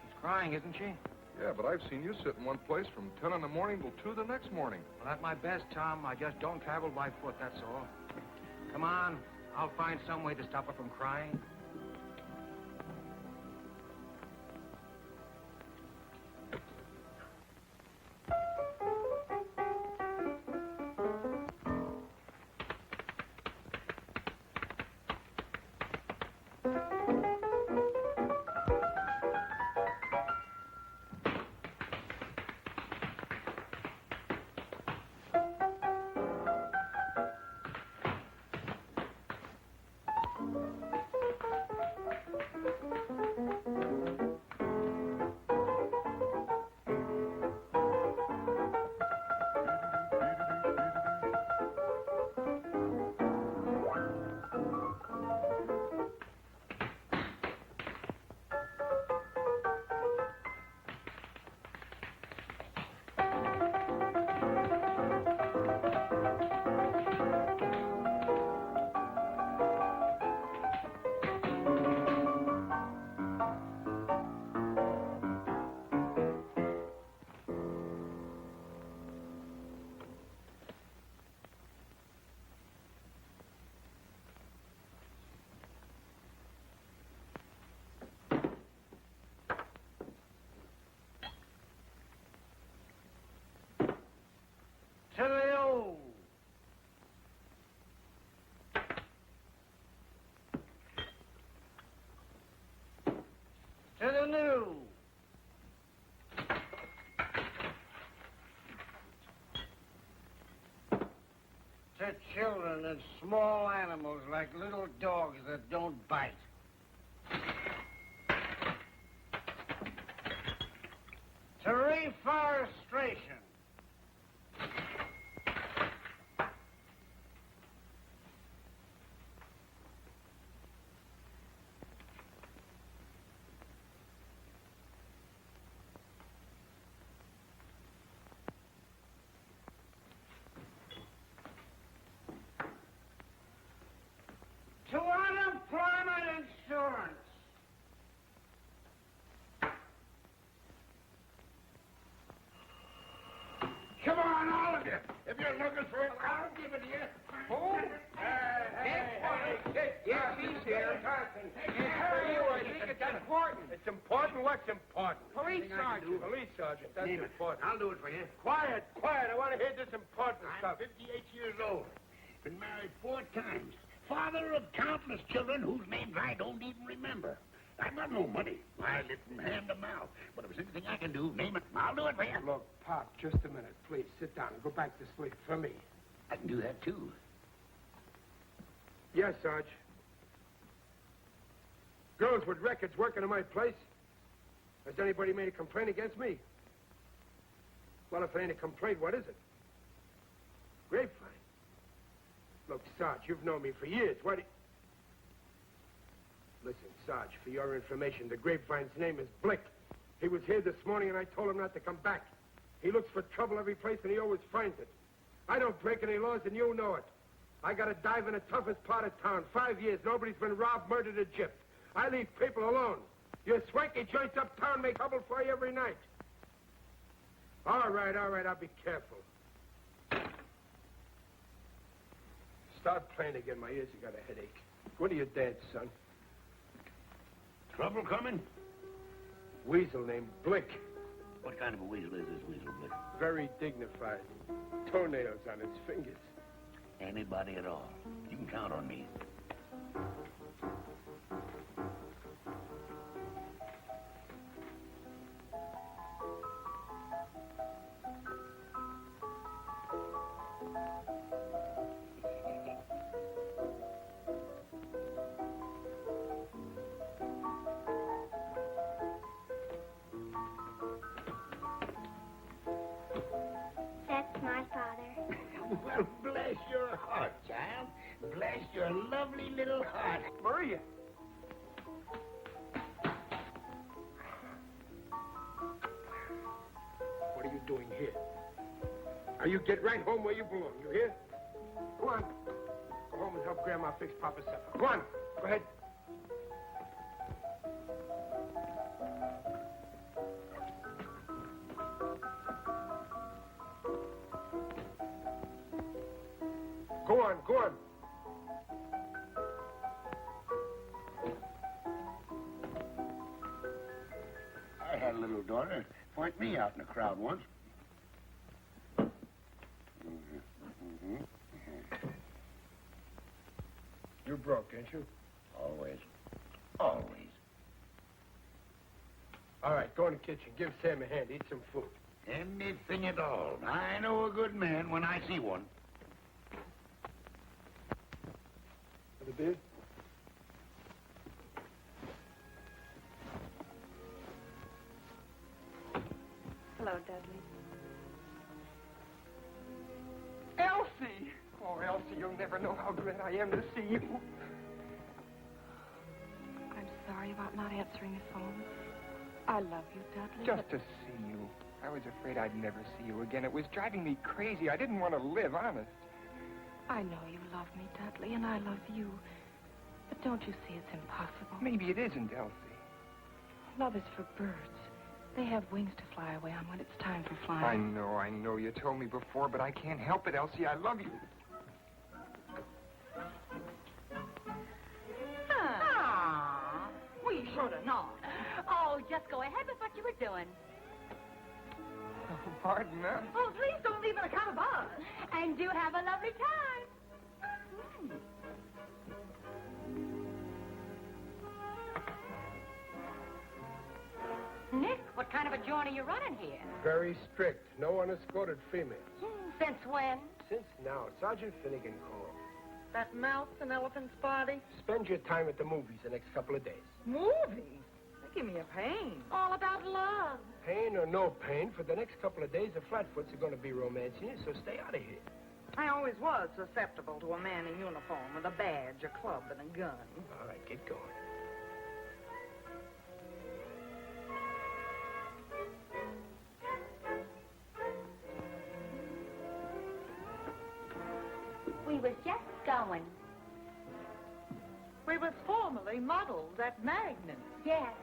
She's crying, isn't she? Yeah, but I've seen you sit in one place from 10 in the morning till 2 the next morning. Well, at my best, Tom, I just don't travel by foot, that's all. Come on, I'll find some way to stop her from crying. To the old. To the new. To children and small animals like little dogs that don't bite. To reforestation. To unemployment insurance. Come on, all of you. If you're looking for it, I'll give it to you. Who? Yes, he's here. It's for you. I think it's important. It's important? What's important? Police sergeant. Police sergeant, that's Name it. important. I'll do it for you. Quiet, quiet. I want to hear this important I'm stuff. 58 years old. Been married 4 times. Father of countless children whose names I don't even remember. I've got no money. I live from hand to mouth. But if there's anything I can do, name it. I'll do it for you. Look, Pop, just a minute. Please, sit down and go back to sleep for me. I can do that, too. Yes, Sarge. Girls with records working in my place. Has anybody made a complaint against me? Well, if it ain't a complaint, what is it? Grapevine. Look, Sarge, you've known me for years. What do you... Listen, Sarge, for your information, the Grapevine's name is Blick. He was here this morning, and I told him not to come back. He looks for trouble every place, and he always finds it. I don't break any laws, and you know it. I got to dive in the toughest part of town. 5 years, nobody's been robbed, murdered, or gypped. I leave people alone. Your swanky joints uptown make trouble for you every night. All right, I'll be careful. Start playing again. My ears have got a headache. What are you dance, son? Trouble coming? Weasel named Blick. What kind of a weasel is this weasel, Blick? Very dignified. Toenails on his fingers. Anybody at all. You can count on me. Bless your lovely little heart. Maria. What are you doing here? Now you get right home where you belong, you hear? Go on. Go home and help Grandma fix Papa's supper. Go on. Go ahead. Go on, go on. I had a little daughter point me out in a crowd once. You're broke, ain't you? Always. Always. All right, go in the kitchen. Give Sam a hand. Eat some food. Anything at all. I know a good man when I see one. For the beer? Hello, Dudley. Elsie! Oh, Elsie, you'll never know how glad I am to see you. I'm sorry about not answering the phone. I love you, Dudley. Just to see you. I was afraid I'd never see you again. It was driving me crazy. I didn't want to live, honest. I know you love me, Dudley, and I love you. But don't you see it's impossible? Maybe it isn't, Elsie. Love is for birds. They have wings to fly away on when it's time for flying. I know. You told me before, but I can't help it, Elsie. I love you. Ah, we should have known. Oh, just go ahead with what you were doing. Oh, pardon, huh? Oh, please don't leave an account of us. And do have a lovely time. Nick, what kind of a joint are you running here? Very strict. No unescorted females. Since when? Since now, Sergeant Finnegan called. That mouse and elephant's body? Spend your time at the movies the next couple of days. Movies? They give me a pain. All about love. Pain or no pain, for the next couple of days, the Flatfoots are going to be romancing you, so stay out of here. I always was susceptible to a man in uniform with a badge, a club, and a gun. All right, get going. We was just going. We was formerly models at Magnum. Yes.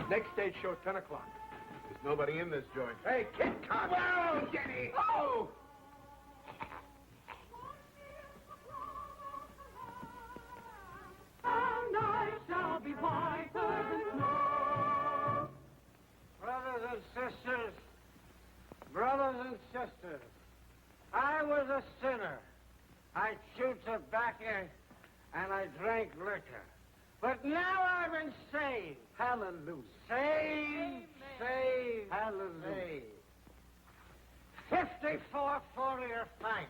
Next stage show, 10 o'clock. There's nobody in this joint. Hey, Kid Cock! Whoa, Jenny! Oh! And I shall be whiter than snow. Brothers and sisters, I was a sinner. I chewed tobacco and I drank liquor. But now I've been saved. Hallelujah. Saved, saved, hallelujah. 54 for-year fight.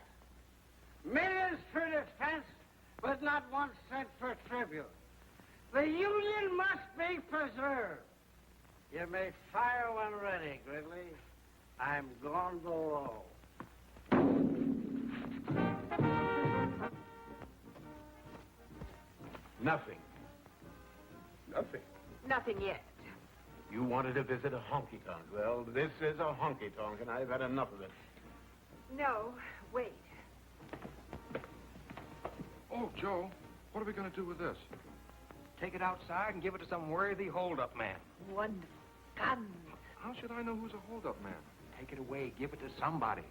Millions for defense, but not 1 cent for tribute. The Union must be preserved. You may fire when ready, Gridley. I'm going to roll. Nothing. Nothing. Nothing yet. You wanted to visit a honky-tonk. Well, this is a honky-tonk, and I've had enough of it. No, wait. Oh, Joe, what are we going to do with this? Take it outside and give it to some worthy hold-up man. Wonderful. Guns. How should I know who's a hold-up man? Take it away. Give it to somebody.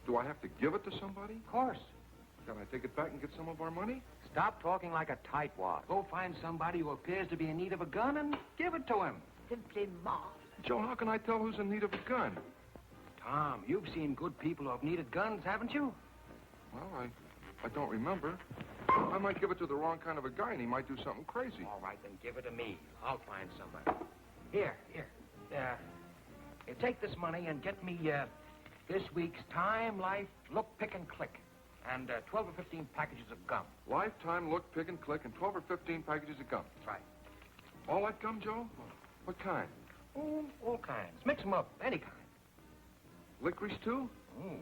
Do I have to give it to somebody? Of course. Can I take it back and get some of our money? Stop talking like a tightwad. Go find somebody who appears to be in need of a gun and give it to him. Simply marvelous. Joe, how can I tell who's in need of a gun? Tom, you've seen good people who have needed guns, haven't you? Well, I don't remember. I might give it to the wrong kind of a guy, and he might do something crazy. All right, then give it to me. I'll find somebody. Here. Take this money and get me this week's Time, Life, Look, Pick, and Click, and 12 or 15 packages of gum. Lifetime, Look, Pick, and Click, and 12 or 15 packages of gum. That's right. All that gum, Joe? What kind? Oh, all kinds. Mix them up, any kind. Licorice, too? Oh,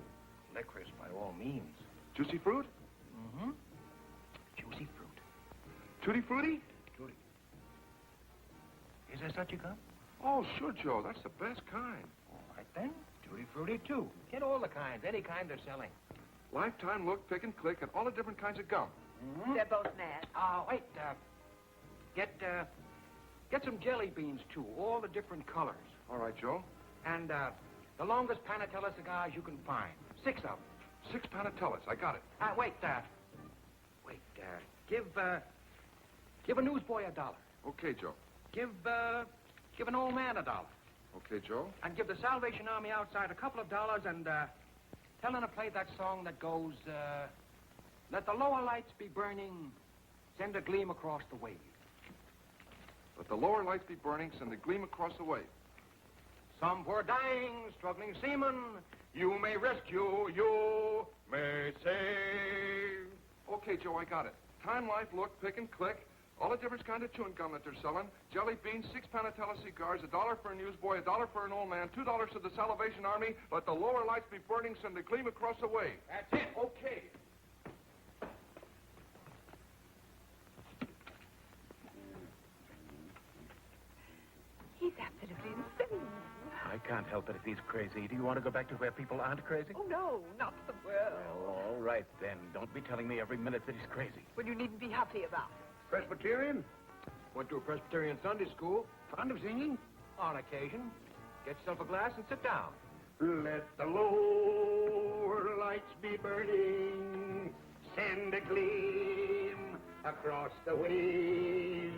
licorice by all means. Juicy fruit? Mm-hmm. Juicy fruit. Tutti frutti? Tutti. Is there such a gum? Oh, sure, Joe. That's the best kind. All right, then. Tutti frutti, too. Get all the kinds, any kind they're selling. Lifetime, Look, Pick, and Click, and all the different kinds of gum. Mm-hmm. They're both mad. Wait, get some jelly beans, too, all the different colors. All right, Joe. And, the longest Panatella cigars you can find. 6 of them. 6 Panatellas. I got it. Give a newsboy $1. Okay, Joe. Give an old man $1. Okay, Joe. And give the Salvation Army outside a couple of dollars and, tell them to play that song that goes, let the lower lights be burning, send a gleam across the wave. Let the lower lights be burning, send a gleam across the wave. Some poor dying, struggling seaman, you may rescue, you may save. Okay, Joe, I got it. Time, Life, Look, Pick, and Click. All the different kinds of chewing gum that they're selling. Jelly beans, 6 Panatella cigars, $1 for a newsboy, $1 for an old man, $2 to the Salvation Army. Let the lower lights be burning, send a gleam across the wave. That's it. Okay. He's absolutely insane. I can't help it if he's crazy. Do you want to go back to where people aren't crazy? Oh, no, not the world. Well, all right, then. Don't be telling me every minute that he's crazy. Well, you needn't be happy about it. Presbyterian? Went to a Presbyterian Sunday school. Fond of singing? On occasion. Get yourself a glass and sit down. Let the lower lights be burning, send a gleam across the waves.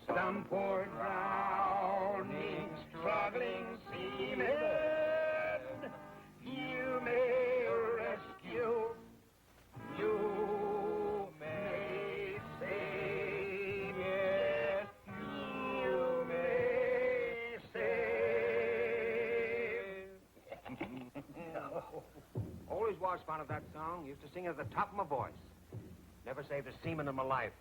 Some poor drowning, struggling seaman, you may rescue, you may save, yes, you may save. Always was fond of that song. Used to sing it at the top of my voice. Never saved a seaman in my life.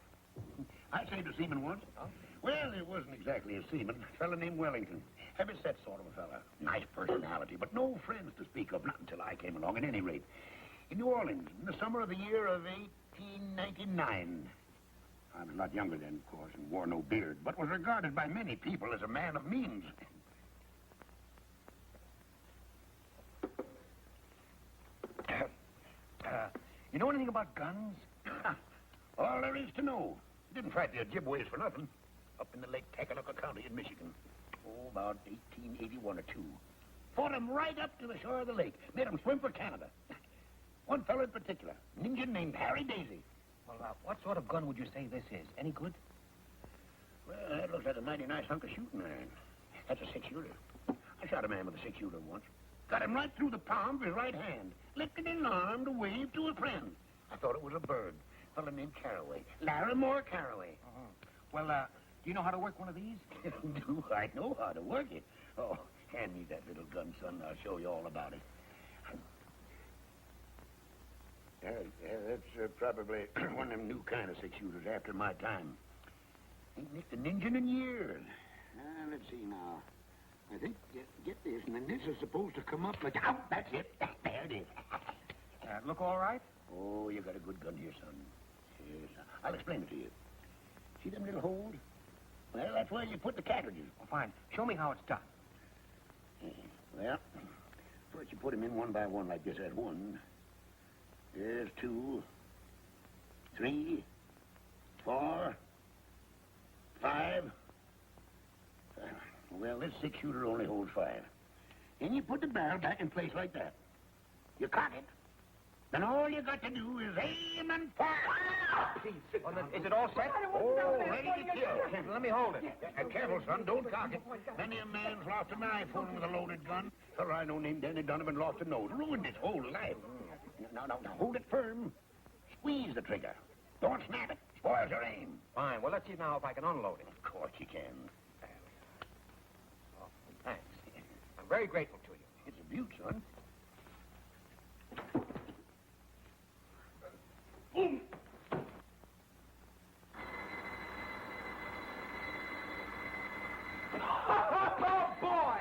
I saved a seaman once. Huh? Well, it wasn't exactly a seaman. A fella named Wellington. Heavy-set sort of a fella. Nice personality, but no friends to speak of. Not until I came along, at any rate. In New Orleans, in the summer of the year of 1899. I was a lot younger then, of course, and wore no beard, but was regarded by many people as a man of means. You know anything about guns? All there is to know. Didn't fight the Ojibways for nothing. Up in the Lake Tacaloca County in Michigan. Oh, about 1881 or 2. Fought 'em right up to the shore of the lake. Made 'em swim for Canada. One fellow in particular, an Indian named Harry Daisy. Well, what sort of gun would you say this is? Any good? Well, that looks like a mighty nice hunk of shooting iron. That's a 6-shooter. I shot a man with a 6-shooter once. Got him right through the palm of his right hand. Lifted his arm to wave to a friend. I thought it was a bird. A fellow named Caraway. Larimore Caraway. Uh-huh. Well, do you know how to work one of these? Do I know how to work it? Oh, hand me that little gun, son. I'll show you all about it. That's probably one of them new kind of 6-shooters after my time. Ain't nicked an engine in years. Let's see now. I think, get this, and then this is supposed to come up like... Oh, that's it. There it is. Look all right? Oh, you got a good gun here, son. Yes, I'll explain it to you. See them little holes? Well, that's where you put the cartridges. Well, fine. Show me how it's done. Well, first you put them in one by one like this. There's 1. There's 2, 3, 4, 5. Well, this 6-shooter only holds 5. Then you put the barrel back in place like that. You cock it, then all you got to do is aim and fire. Is it all set? Oh, ready to kill. Let me hold it. Careful, son, don't cock it. Many a man's lost an eye fooling with a loaded gun. Fellow I know named Danny Donovan lost a nose, ruined his whole life. Now, hold it firm. Squeeze the trigger. Don't snap it. Spoils your aim. Fine. Well, let's see now if I can unload it. Of course you can. Oh, thanks. I'm very grateful to you. It's a beaut, son. Boom! Oh, boy!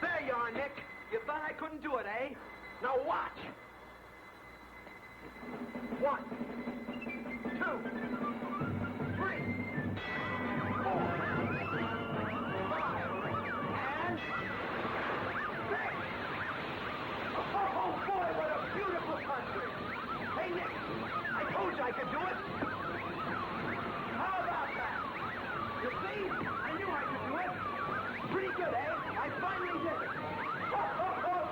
There you are, Nick. You thought I couldn't do it, eh? Now watch. 1, 2, 3, 4, 5, and 6. Oh, boy, what a beautiful country. Hey, Nick, I told you I could do it. How about that? You see, I knew I could do it. Pretty good, eh? I finally did it. Oh, boy.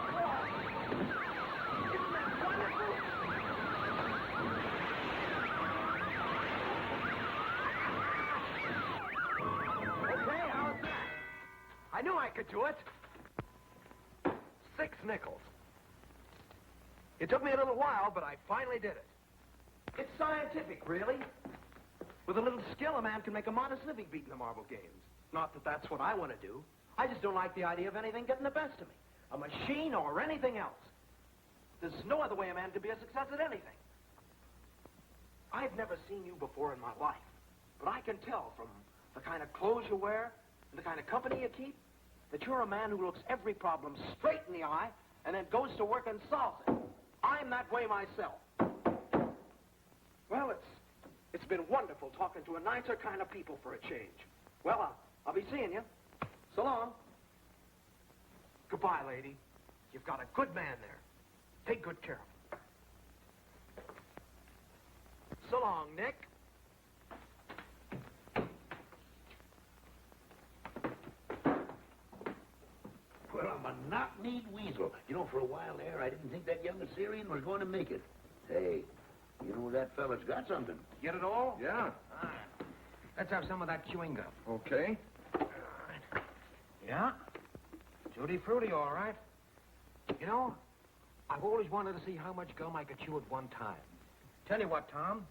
Isn't that wonderful? Okay, how's that? I knew I could do it. 6 nickels. It took me a little while, but I finally did it. It's scientific, really. With a little skill, a man can make a modest living beating the marble games. Not that that's what I want to do. I just don't like the idea of anything getting the best of me. A machine or anything else. There's no other way a man can be a success at anything. I've never seen you before in my life, but I can tell from the kind of clothes you wear and the kind of company you keep that you're a man who looks every problem straight in the eye and then goes to work and solves it. I'm that way myself. Well, it's been wonderful talking to a nicer kind of people for a change. Well, I'll be seeing you. So long. Goodbye, lady. You've got a good man there. Take good care of him. So long, Nick. Well, I'm a knock-kneed weasel. You know, for a while there, I didn't think that young Assyrian was going to make it. Hey, you know that fella's got something. Get it all? Yeah. All right. Let's have some of that chewing gum. Okay. All right. Yeah? Tutti frutti, all right. You know, I've always wanted to see how much gum I could chew at one time. Tell you what, Tom,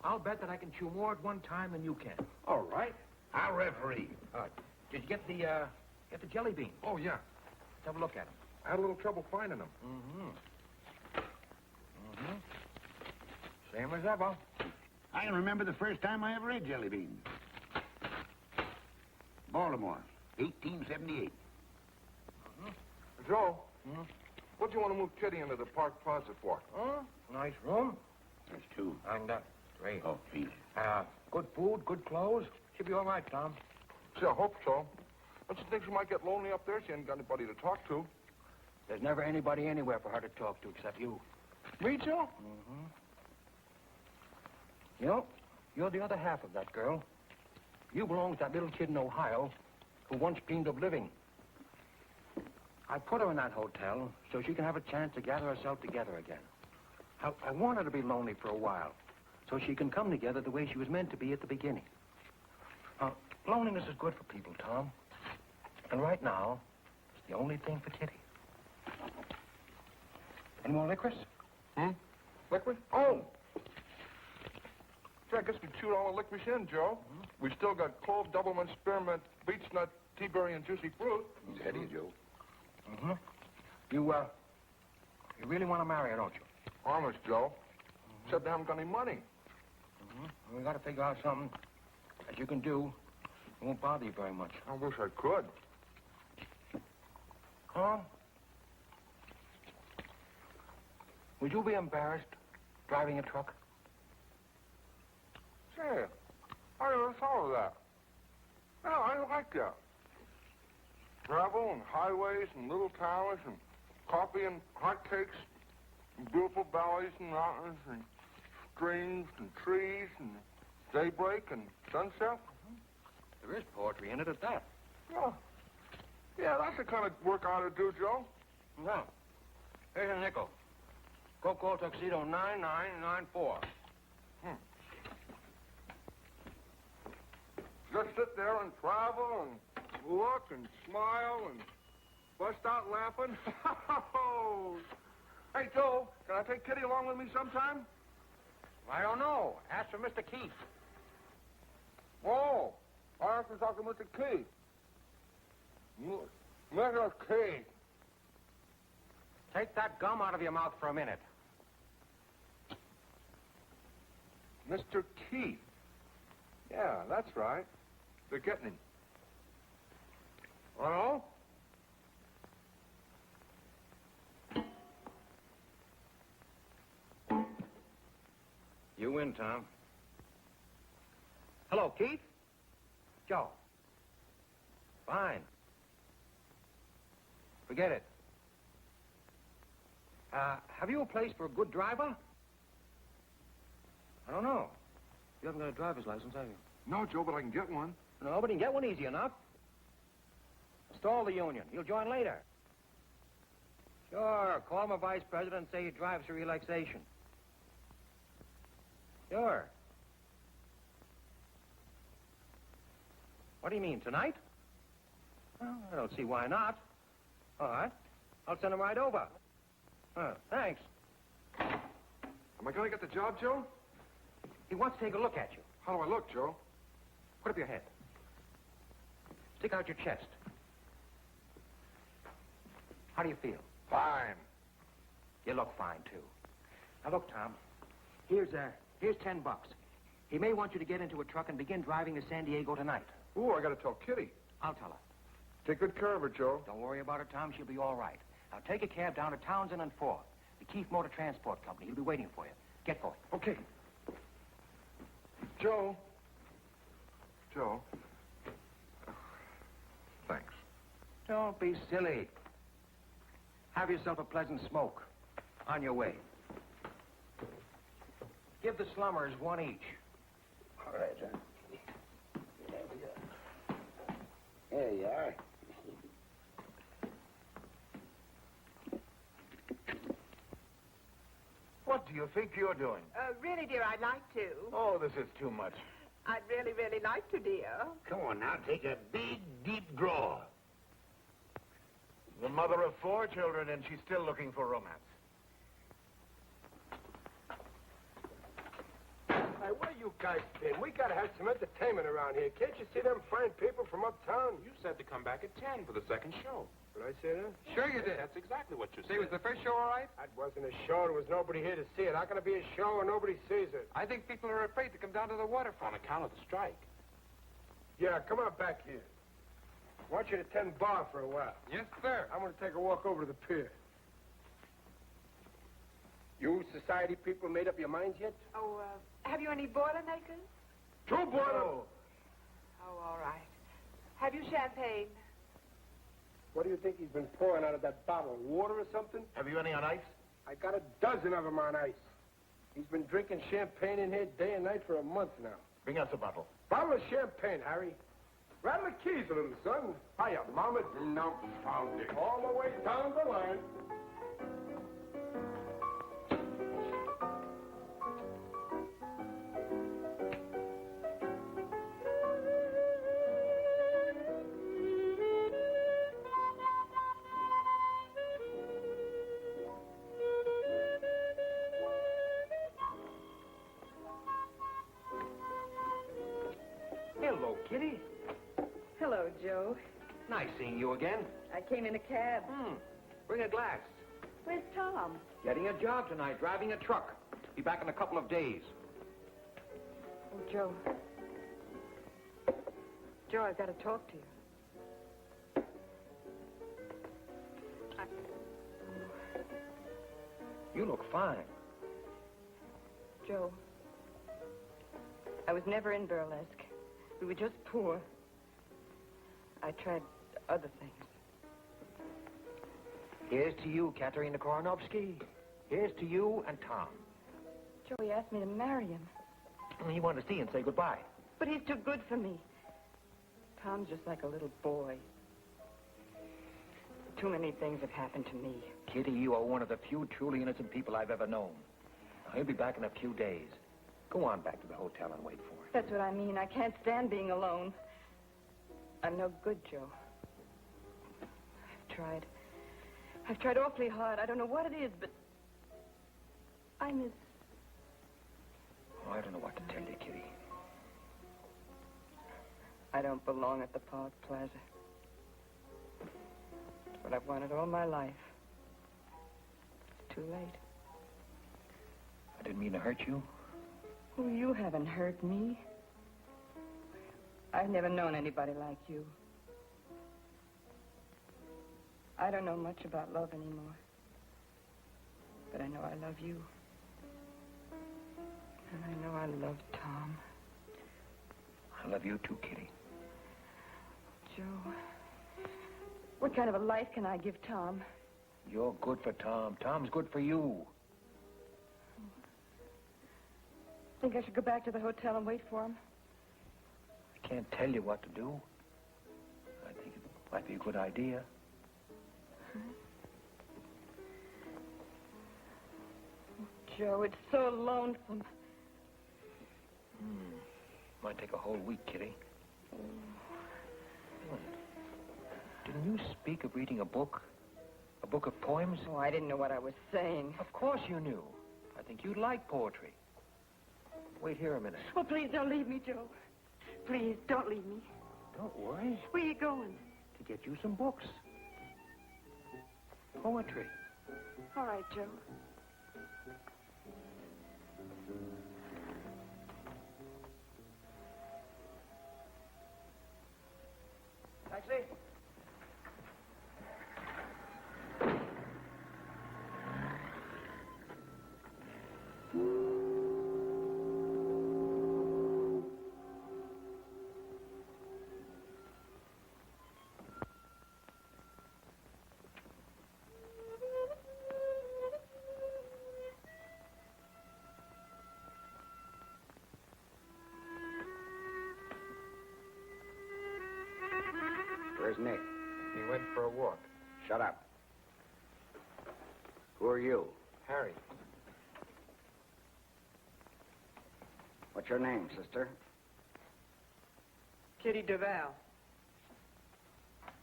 I'll bet that I can chew more at one time than you can. All right. I'll referee. All right. Did you get the jelly beans? Oh, yeah. Let's have a look at them. I had a little trouble finding them. Same as ever. I can remember the first time I ever ate jelly beans. Baltimore, 1878. Joe, what do you want to move Kitty into the park plaza for? Nice room. There's 2. And, great. Oh, please. Good food, good clothes. Should be all right, Tom. See, I hope so. Don't you think she might get lonely up there? She ain't got anybody to talk to. There's never anybody anywhere for her to talk to except you. Me, Joe? You know, you're the other half of that girl. You belong to that little kid in Ohio who once dreamed of living. I put her in that hotel so she can have a chance to gather herself together again. I want her to be lonely for a while so she can come together the way she was meant to be at the beginning. Loneliness is good for people, Tom. And right now, it's the only thing for Kitty. Any more licorice? Liquid? Oh! Gee, I guess we chewed all the licorice in, Joe. We still got clove, doublemint, spearmint, beech nut, tea berry, and juicy fruit. Ahead of you, Joe. You really want to marry her, don't you? Honest, Joe. Except I haven't got any money. We got to figure out something that you can do. It won't bother you very much. I wish I could. Tom? Would you be embarrassed driving a truck? Say, I never thought of that. No, I like that. Travel and highways and little towns and coffee and hotcakes and beautiful valleys and mountains and streams and trees and daybreak and sunset. There is poetry in it at that. Oh, yeah, that's the kind of work I ought to do, Joe. Well, here's a nickel. Coco Tuxedo 9994. Just sit there and travel and look and smile and bust out laughing. Hey, Joe, can I take Kitty along with me sometime? I don't know. Ask for Mr. Keith. Oh, I have to talk to Mr. Keith. Mr. Keith. Take that gum out of your mouth for a minute. Mr. Keith. Yeah, that's right. They're getting him. Hello? You win, Tom. Hello, Keith? Joe. Fine. Forget it. Have you a place for a good driver? I don't know. You haven't got a driver's license, have you? No, Joe, but I can get one. No, but you can get one easy enough. Install the union. You'll join later. Sure. Call my vice president and say he drives for relaxation. Sure. What do you mean, tonight? Well, I don't see why not. All right. I'll send him right over. Thanks. Am I going to get the job, Joe? He wants to take a look at you. How do I look, Joe? Put up your head. Stick out your chest. How do you feel? Fine. You look fine, too. Now, look, Tom. Here's $10. He may want you to get into a truck and begin driving to San Diego tonight. Ooh, I got to tell Kitty. I'll tell her. Take good care of her, Joe. Don't worry about her, Tom. She'll be all right. Now, take a cab down to Townsend and 4th. The Keith Motor Transport Company. He'll be waiting for you. Get going. Okay. Joe. Joe. Thanks. Don't be silly. Have yourself a pleasant smoke. On your way. Give the slummers one each. All right, sir. There we go. There you are. What do you think you're doing? Really, dear, I'd like to. Oh, this is too much. I'd really, really like to, dear. Come on now, take a big, deep draw. The mother of 4 children, and she's still looking for romance. Hey, where you guys been? We gotta have some entertainment around here. Can't you see them fine people from uptown? You said to come back at 10 for the second show. Did I say that? Sure you did. That's exactly what you Say, said. was the first show all right? That wasn't a show. There was nobody here to see it. How can it be a show when nobody sees it? I think people are afraid to come down to the waterfront. On account of the strike. Yeah, come on back here. I want you to tend bar for a while. Yes, sir. I'm going to take a walk over to the pier. You society people made up your minds yet? Oh, have you any Boilermakers? 2 boiler. Oh, all right. Have you champagne? What do you think he's been pouring out of that bottle? Water or something? Have you any on ice? I got a dozen of them on ice. He's been drinking champagne in here day and night for a month now. Bring us a bottle. Bottle of champagne, Harry. Rattle the keys a little, son. Hiya, Mama. No, found it. All the way down the line. Hello, Kitty. Hello, Joe. Nice seeing you again. I came in a cab. Bring a glass. Where's Tom? Getting a job tonight, driving a truck. Be back in a couple of days. Oh, Joe. Joe, I've got to talk to you. You look fine. Joe, I was never in burlesque. We were just poor. I tried other things. Here's to you, Katerina Koronovsky. Here's to you and Tom. Joe, he asked me to marry him. He wanted to see you and say goodbye. But he's too good for me. Tom's just like a little boy. Too many things have happened to me. Kitty, you are one of the few truly innocent people I've ever known. Now, he'll be back in a few days. Go on back to the hotel and wait for him. That's what I mean. I can't stand being alone. I'm no good, Joe. I've tried awfully hard. I don't know what it is, but I miss... Oh, I don't know what to tell you, Kitty. I don't belong at the Park Plaza. It's what I've wanted all my life. It's too late. I didn't mean to hurt you. Oh, you haven't hurt me. I've never known anybody like you. I don't know much about love anymore. But I know I love you. And I know I love Tom. I love you too, Kitty. Joe, what kind of a life can I give Tom? You're good for Tom. Tom's good for you. Think I should go back to the hotel and wait for him? I can't tell you what to do. I think it might be a good idea. Joe, it's so lonesome. Might take a whole week, Kitty. Didn't you speak of reading a book? A book of poems? Oh, I didn't know what I was saying. Of course you knew. I think you'd like poetry. Wait here a minute. Oh, please don't leave me, Joe. Please, don't leave me. Don't worry. Where are you going? To get you some books. Poetry. All right, Joe. Taxi? Where's Nick? He went for a walk. Shut up. Who are you? Harry. What's your name, sister? Kitty Duval.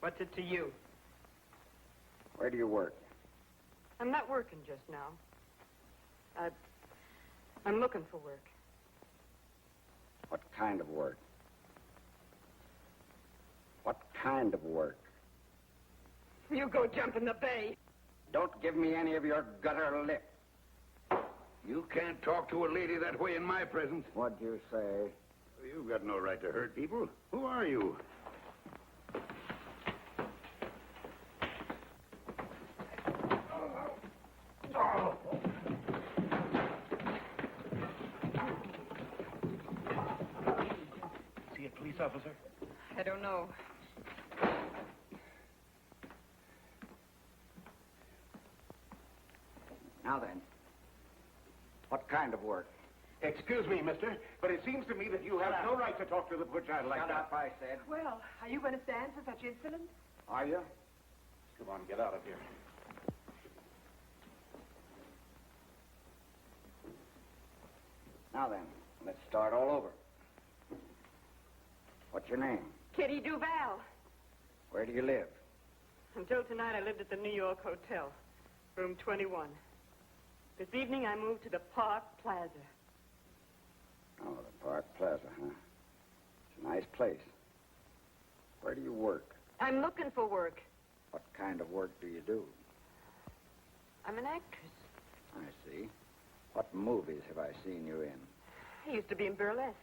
What's it to you? Where do you work? I'm not working just now. I'm looking for work. What kind of work? What kind of work? You go jump in the bay. Don't give me any of your gutter lip. You can't talk to a lady that way in my presence. What'd you say? You've got no right to hurt people. Who are you? See a police officer? I don't know. Now then, what kind of work? Excuse me, mister, but it seems to me that you have no right to talk to the poor child like Shut that. up, I said. Well, are you going to stand for such insolence? Are you? Come on, get out of here. Now then, let's start all over. What's your name? Kitty Duval. Where do you live? Until tonight, I lived at the New York Hotel, room 21. This evening, I moved to the Park Plaza. Oh, the Park Plaza, huh? It's a nice place. Where do you work? I'm looking for work. What kind of work do you do? I'm an actress. I see. What movies have I seen you in? I used to be in burlesque.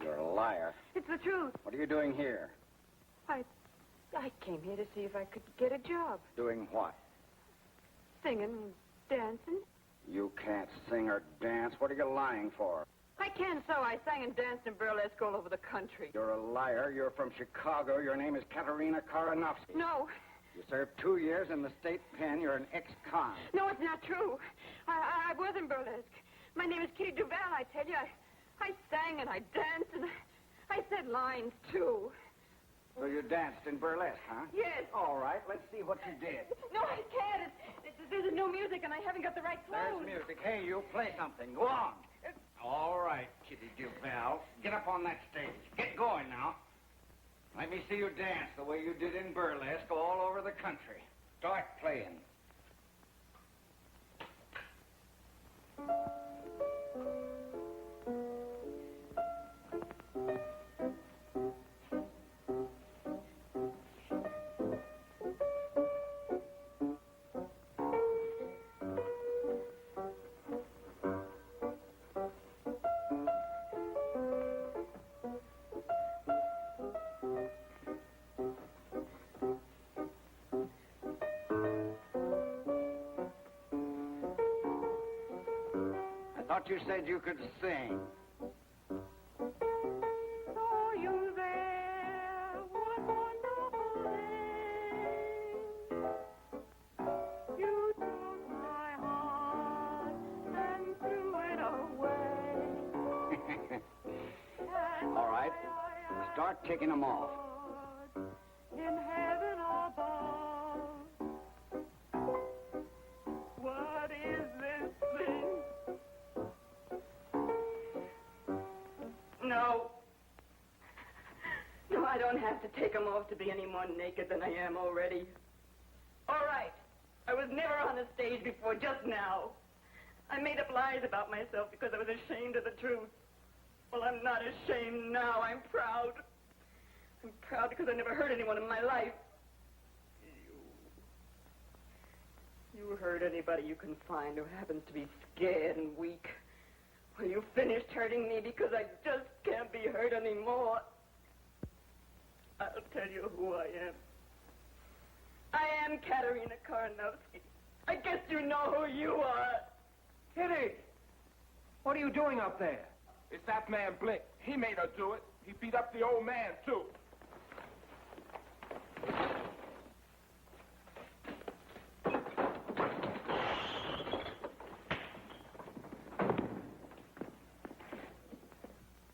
You're a liar. It's the truth. What are you doing here? I came here to see if I could get a job. Doing what? Singing and dancing. You can't sing or dance. What are you lying for? I can, so I sang and danced in burlesque all over the country. You're a liar. You're from Chicago. Your name is Katerina Karanovsky. No. You served 2 years in the state pen. You're an ex-con. No, it's not true. I was in burlesque. My name is Kitty Duval, I tell you. I sang and I danced and I said lines, too. So you danced in burlesque, huh? Yes. All right, let's see what you did. No, I can't. There's no music, and I haven't got the right clothes. There's music. Hey, you play something. Go on. All right, Kitty Duval. Get up on that stage. Get going now. Let me see you dance the way you did in burlesque all over the country. Start playing. I thought you said you could sing. Saw you there, what wonderful day. You took my heart and threw it away. All right, start kicking them off. In heaven above, what is this thing? No. No, I don't have to take them off to be any more naked than I am already. All right. I was never on the stage before, just now. I made up lies about myself because I was ashamed of the truth. Well, I'm not ashamed now. I'm proud. I'm proud because I never hurt anyone in my life. You hurt anybody you can find who happens to be scared and weak. Well, you finished hurting me because I just can't be hurt anymore. I'll tell you who I am. I am Katerina Karnowski. I guess you know who you are. Kitty! What are you doing up there? It's that man Blake. He made her do it. He beat up the old man, too.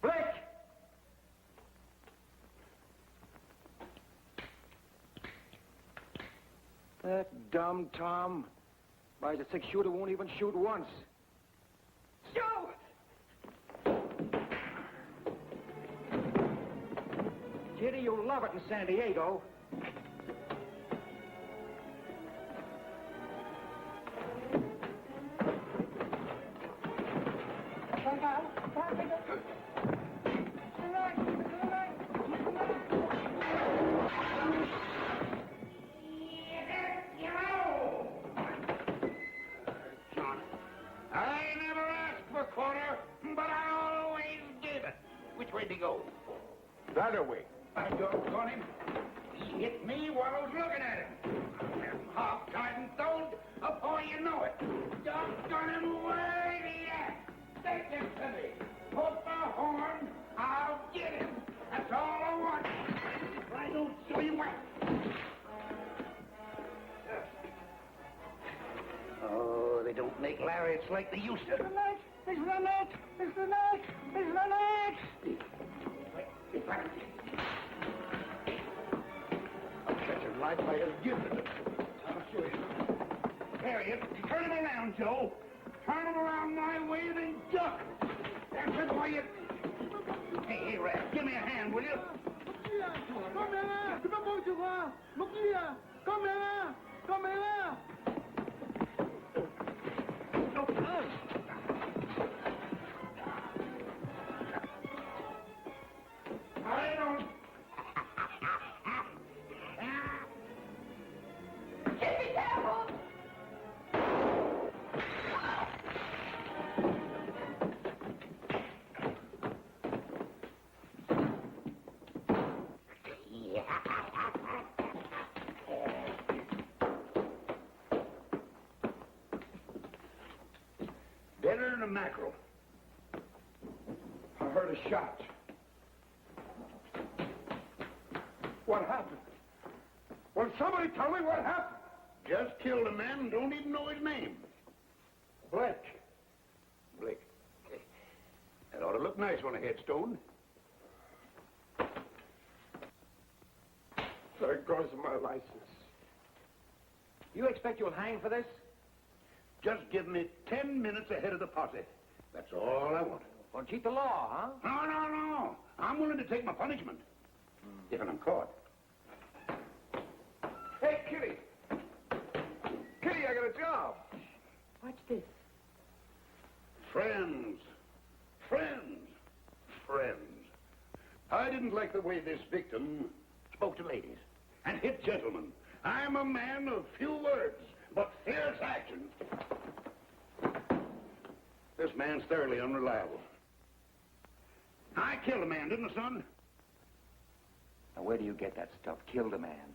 Blake! That dumb Tom. Buys a six-shooter, won't even shoot once. Joe! Kitty, you'll love it in San Diego. I never asked for a quarter, but I always give it. Which way'd he go? The other way. I doggone him. He hit me while I was looking at him. I'm half-tied and thrown before you know it. Doggone him, where's he at? Take him to me. Put the horn, I'll get him. That's all I want. If I don't show you what. Oh, they don't make lariats like they used to. It's the net! It's the net! It's the net! I'll catch him right by his gift. I'll show you. Harriet, turn him around, Joe. Turn him around my way, then duck. That's it, boy. Hey, Rat, give me a hand, will you? Come here! Tu peux pas te voir! Look here! Come here! Come here! I don't. Be careful! Better than a mackerel. I heard a shot. What happened? Will somebody tell me what happened? Just killed a man and don't even know his name. Blake. Blake. That ought to look nice on a headstone. There goes my license. You expect you'll hang for this? Just give me 10 minutes ahead of the posse. That's all I want. Won't cheat the law, huh? No. I'm willing to take my punishment. If I'm caught. Hey, Kitty! Kitty, I got a job. Watch this. Friends. I didn't like the way this victim spoke to ladies and hit gentlemen. I'm a man of few words, but fierce actions. This man's thoroughly unreliable. I killed a man, didn't I, son? Now, where do you get that stuff? Killed a man.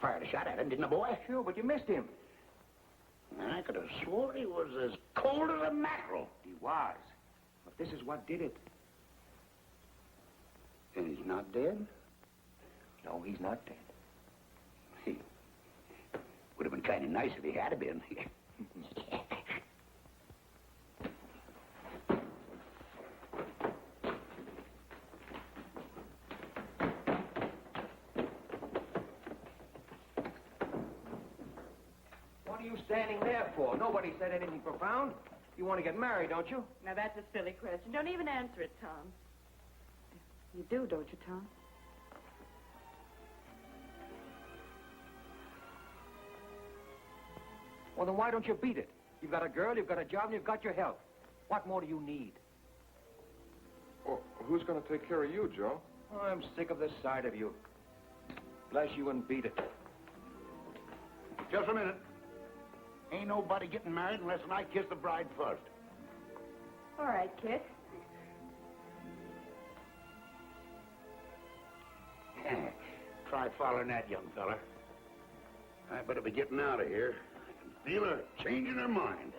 Fired a shot at him, didn't I, boy? Sure, but you missed him. I could have sworn he was as cold as a mackerel. He was. But this is what did it. And he's not dead? No, he's not dead. He would have been kind of nice if he had been. What are you standing there for? Nobody said anything profound. You want to get married, don't you? Now, that's a silly question. Don't even answer it, Tom. You do, don't you, Tom? Well, then why don't you beat it? You've got a girl, you've got a job, and you've got your health. What more do you need? Well, who's going to take care of you, Joe? Oh, I'm sick of this side of you. Bless you and beat it. Just a minute. Ain't nobody getting married unless I kiss the bride first. All right, kid. Try following that, young fella. I better be getting out of here. I can feel her changing her mind.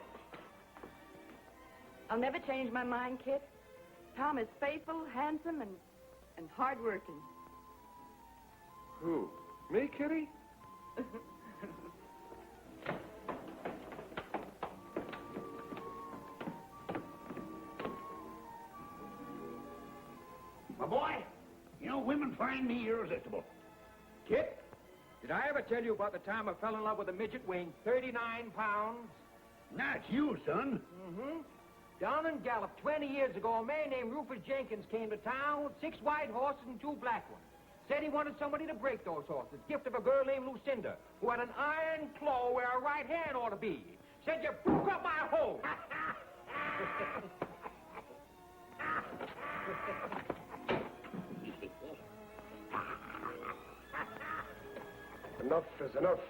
I'll never change my mind, kid. Tom is faithful, handsome, and hard-working. Who? Me, Kitty? My boy, you know, women find me irresistible. Kit, did I ever tell you about the time I fell in love with a midget weighing 39 pounds? Not you, son. Mm-hmm. Down in Gallup 20 years ago, a man named Rufus Jenkins came to town with 6 white horses and 2 black ones. Said he wanted somebody to break those horses. Gift of a girl named Lucinda, who had an iron claw where her right hand ought to be. Said you broke up my home. Enough is enough.